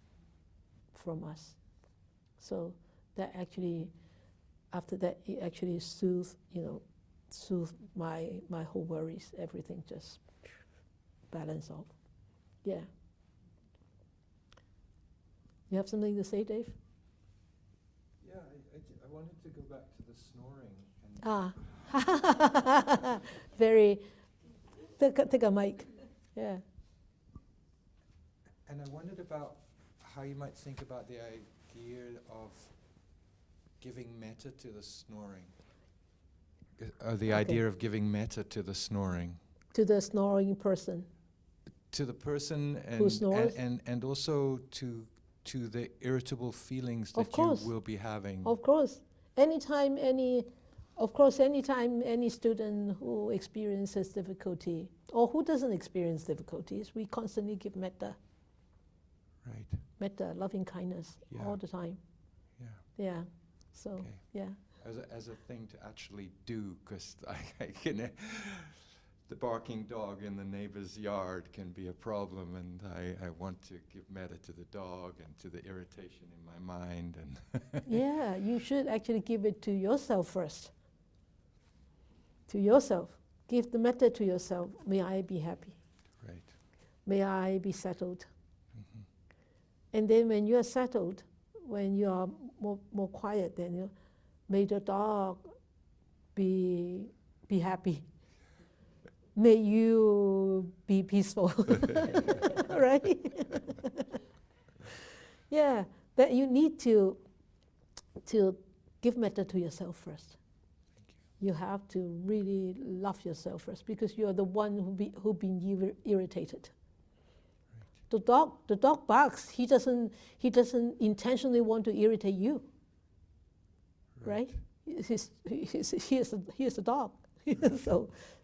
from us. So that actually, after that, it actually soothed my whole worries. Everything just balance off. Yeah. You have something to say, Dave? Yeah, I wanted to go back to the snoring. Very, take a mic. Yeah. And I wondered about how you might think about the idea of giving metta to the snoring. The idea of giving metta to the snoring. To the snoring person. To the person Who snores? and also to the irritable feelings that you will be having. Of course. Anytime any student who experiences difficulty or who doesn't experience difficulties, we constantly give metta. Right. Metta, loving kindness, all the time. Yeah. Yeah. So, yeah. As a thing to actually do, because I can, the barking dog in the neighbor's yard can be a problem, and I want to give metta to the dog and to the irritation in my mind. And yeah, you should actually give it to yourself first. To yourself. Give the metta to yourself. May I be happy. Right. May I be settled. Mm-hmm. And then when you are settled, when you are more quiet, then may the dog be happy. May you be peaceful. Right? Yeah, that you need to give metta to yourself first. You have to really love yourself first, because you are the one who been irritated. Right. The dog barks. He doesn't intentionally want to irritate you. Right? He's a dog.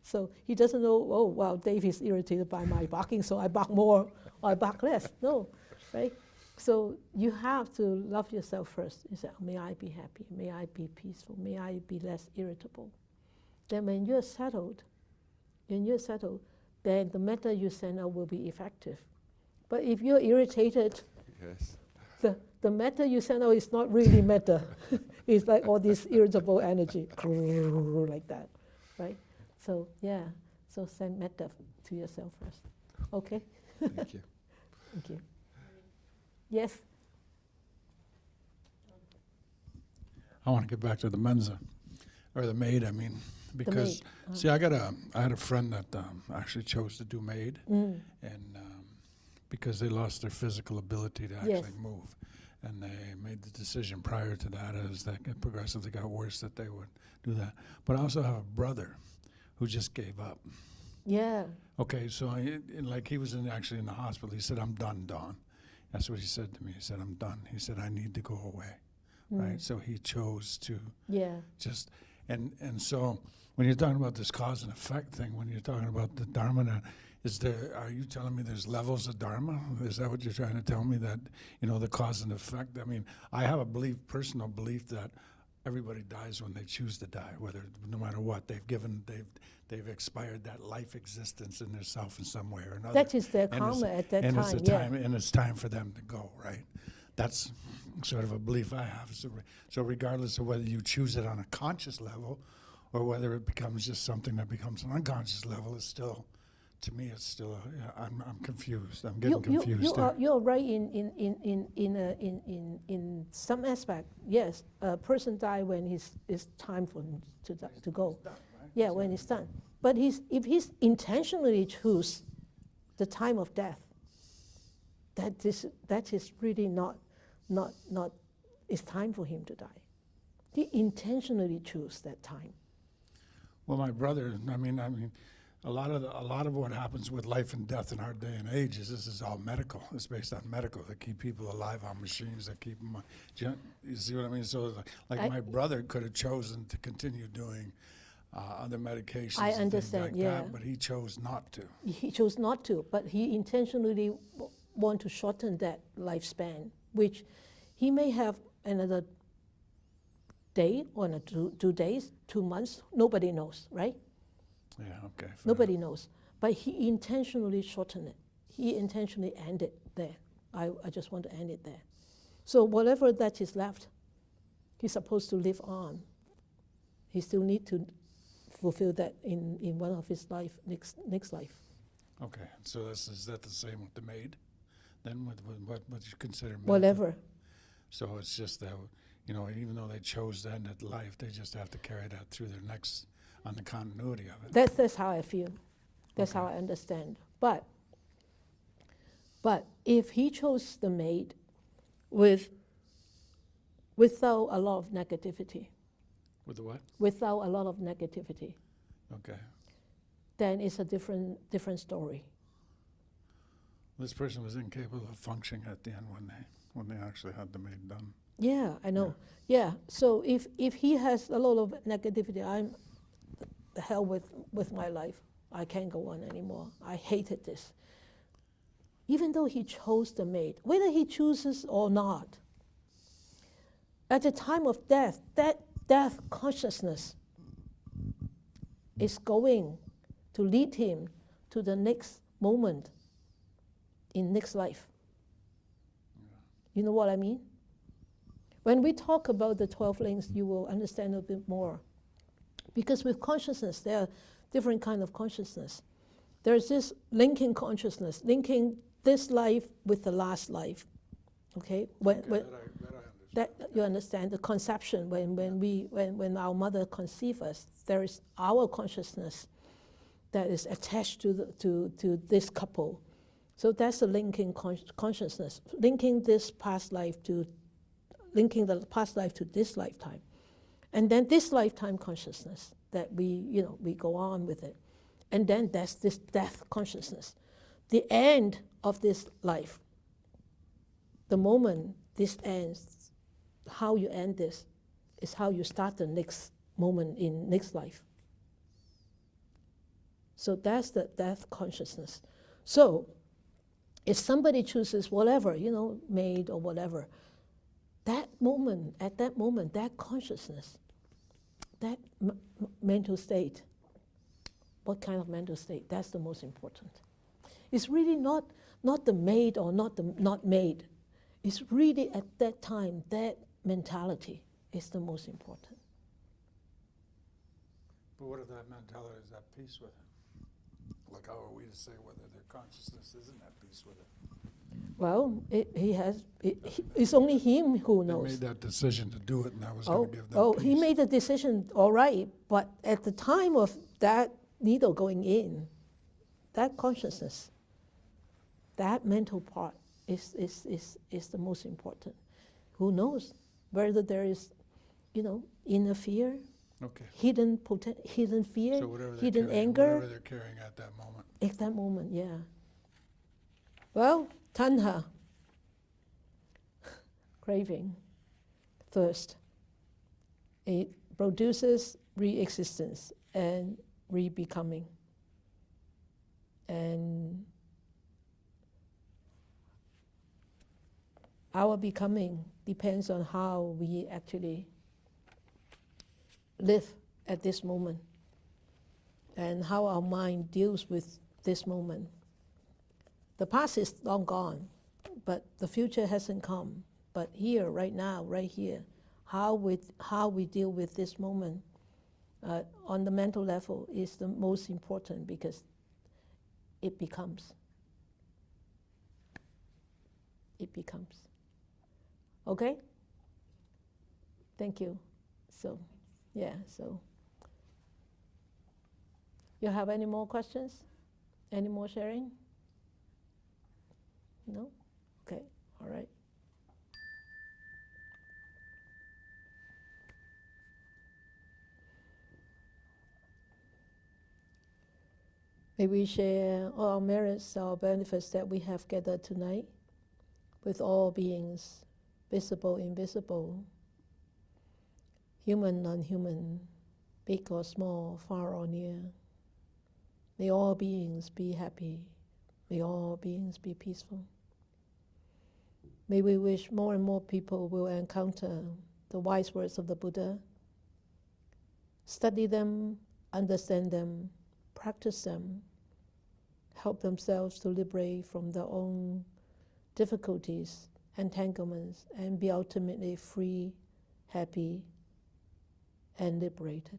So he doesn't know, oh, well, Dave is irritated by my barking, so I bark more or I bark less. No, right? So you have to love yourself first. You say, may I be happy, may I be peaceful, may I be less irritable. Then when you're settled, then the metta you send out will be effective. But if you're irritated, yes. The metta you send out is not really metta. It's like all this irritable energy, like that, right? So yeah, so send metta to yourself first. Okay? Thank you. Thank you. Yes? I want to get back to the mensa, or the maid, I mean, because, see, I had a friend that actually chose to do maid, and because they lost their physical ability to actually move. And they made the decision prior to that, as that progressively got worse, that they would do that. But I also have a brother who just gave up. Yeah. Okay, so he was actually in the hospital. He said, I'm done, Don. That's what he said to me. He said, I'm done. He said, I need to go away. Right? So he chose to just, and so when you're talking about this cause and effect thing, when you're talking about the Dharma, are you telling me there's levels of Dharma? Is that what you're trying to tell me, that, the cause and effect? I mean, I have a personal belief that everybody dies when they choose to die, no matter what. They've expired that life existence in their self in some way or another. That is their karma at that time. And it's time for them to go, right? That's sort of a belief I have. So regardless of whether you choose it on a conscious level or whether it becomes just something that becomes an unconscious level, it's still, to me, it's still. I'm confused. I'm getting confused. You're right in some aspect. Yes, a person dies when it's time for him to go. Done, right? Yeah, when it's done. But if he's intentionally choose the time of death, that is really not. It's time for him to die. He intentionally choose that time. Well, my brother. I mean. A lot of what happens with life and death in our day and age is all medical. It's based on medical. They keep people alive on machines. That keep them. You see what I mean? So, my brother could have chosen to continue doing other medications. I understand. That, but he chose not to. He chose not to, but he intentionally want to shorten that lifespan, which he may have another day or 2 days, 2 months. Nobody knows, right? Yeah, okay. Nobody knows. But he intentionally shortened it. He intentionally ended there. I just want to end it there. So whatever that is left, he's supposed to live on. He still need to fulfill that in one of his next life. Okay, so is that the same with the maid? Then with what you consider maid? Whatever. So it's just that, you know, even though they chose to end at life, they just have to carry that through their next, on the continuity of it. That's how I feel. That's how I understand. But if he chose the maid without a lot of negativity. With the what? Without a lot of negativity. Okay. Then it's a different story. This person was incapable of functioning at the end when they actually had the maid done. Yeah, I know. Yeah. So if he has a lot of negativity, I'm the hell with my life. I can't go on anymore. I hated this. Even though he chose the maid, whether he chooses or not, at the time of death, that death consciousness is going to lead him to the next moment in next life. You know what I mean? When we talk about the 12 links, you will understand a bit more. Because with consciousness, there are different kinds of consciousness. There's this linking consciousness, linking this life with the last life. Okay? That you understand the conception when our mother conceived us, there is our consciousness that is attached to this couple. So that's the linking consciousness, linking the past life to this lifetime. And then this lifetime consciousness that we go on with it. And then that's this death consciousness. The end of this life, the moment this ends, how you end this is how you start the next moment in next life. So that's the death consciousness. So if somebody chooses whatever, maid or whatever, at that moment, that consciousness, that mental state, what kind of mental state? That's the most important. It's really not the maid or not maid. It's really at that time, that mentality is the most important. But what if that mentality is at peace with it? Like, how are we to say whether their consciousness isn't at peace with it? Well, it's only him who knows. They made that decision to do it, and that was going to give them peace. He made the decision, all right, but at the time of that needle going in, that consciousness, that mental part is the most important. Who knows whether there is, inner fear, hidden fear, So hidden anger. Whatever they're carrying at that moment. At that moment, yeah. Well, tanha, craving, thirst. It produces re-existence and re-becoming. And our becoming depends on how we actually live at this moment and how our mind deals with this moment. The past is long gone, but the future hasn't come. But here, right now, right here, how we deal with this moment on the mental level is the most important because it becomes. It becomes. Okay? Thank you. So, so. You have any more questions? Any more sharing? No? Okay, all right. May we share all our merits, our benefits that we have gathered tonight with all beings, visible, invisible, human, non-human, big or small, far or near. May all beings be happy. May all beings be peaceful. May we wish more and more people will encounter the wise words of the Buddha, study them, understand them, practice them, help themselves to liberate from their own difficulties, entanglements, and be ultimately free, happy, and liberated.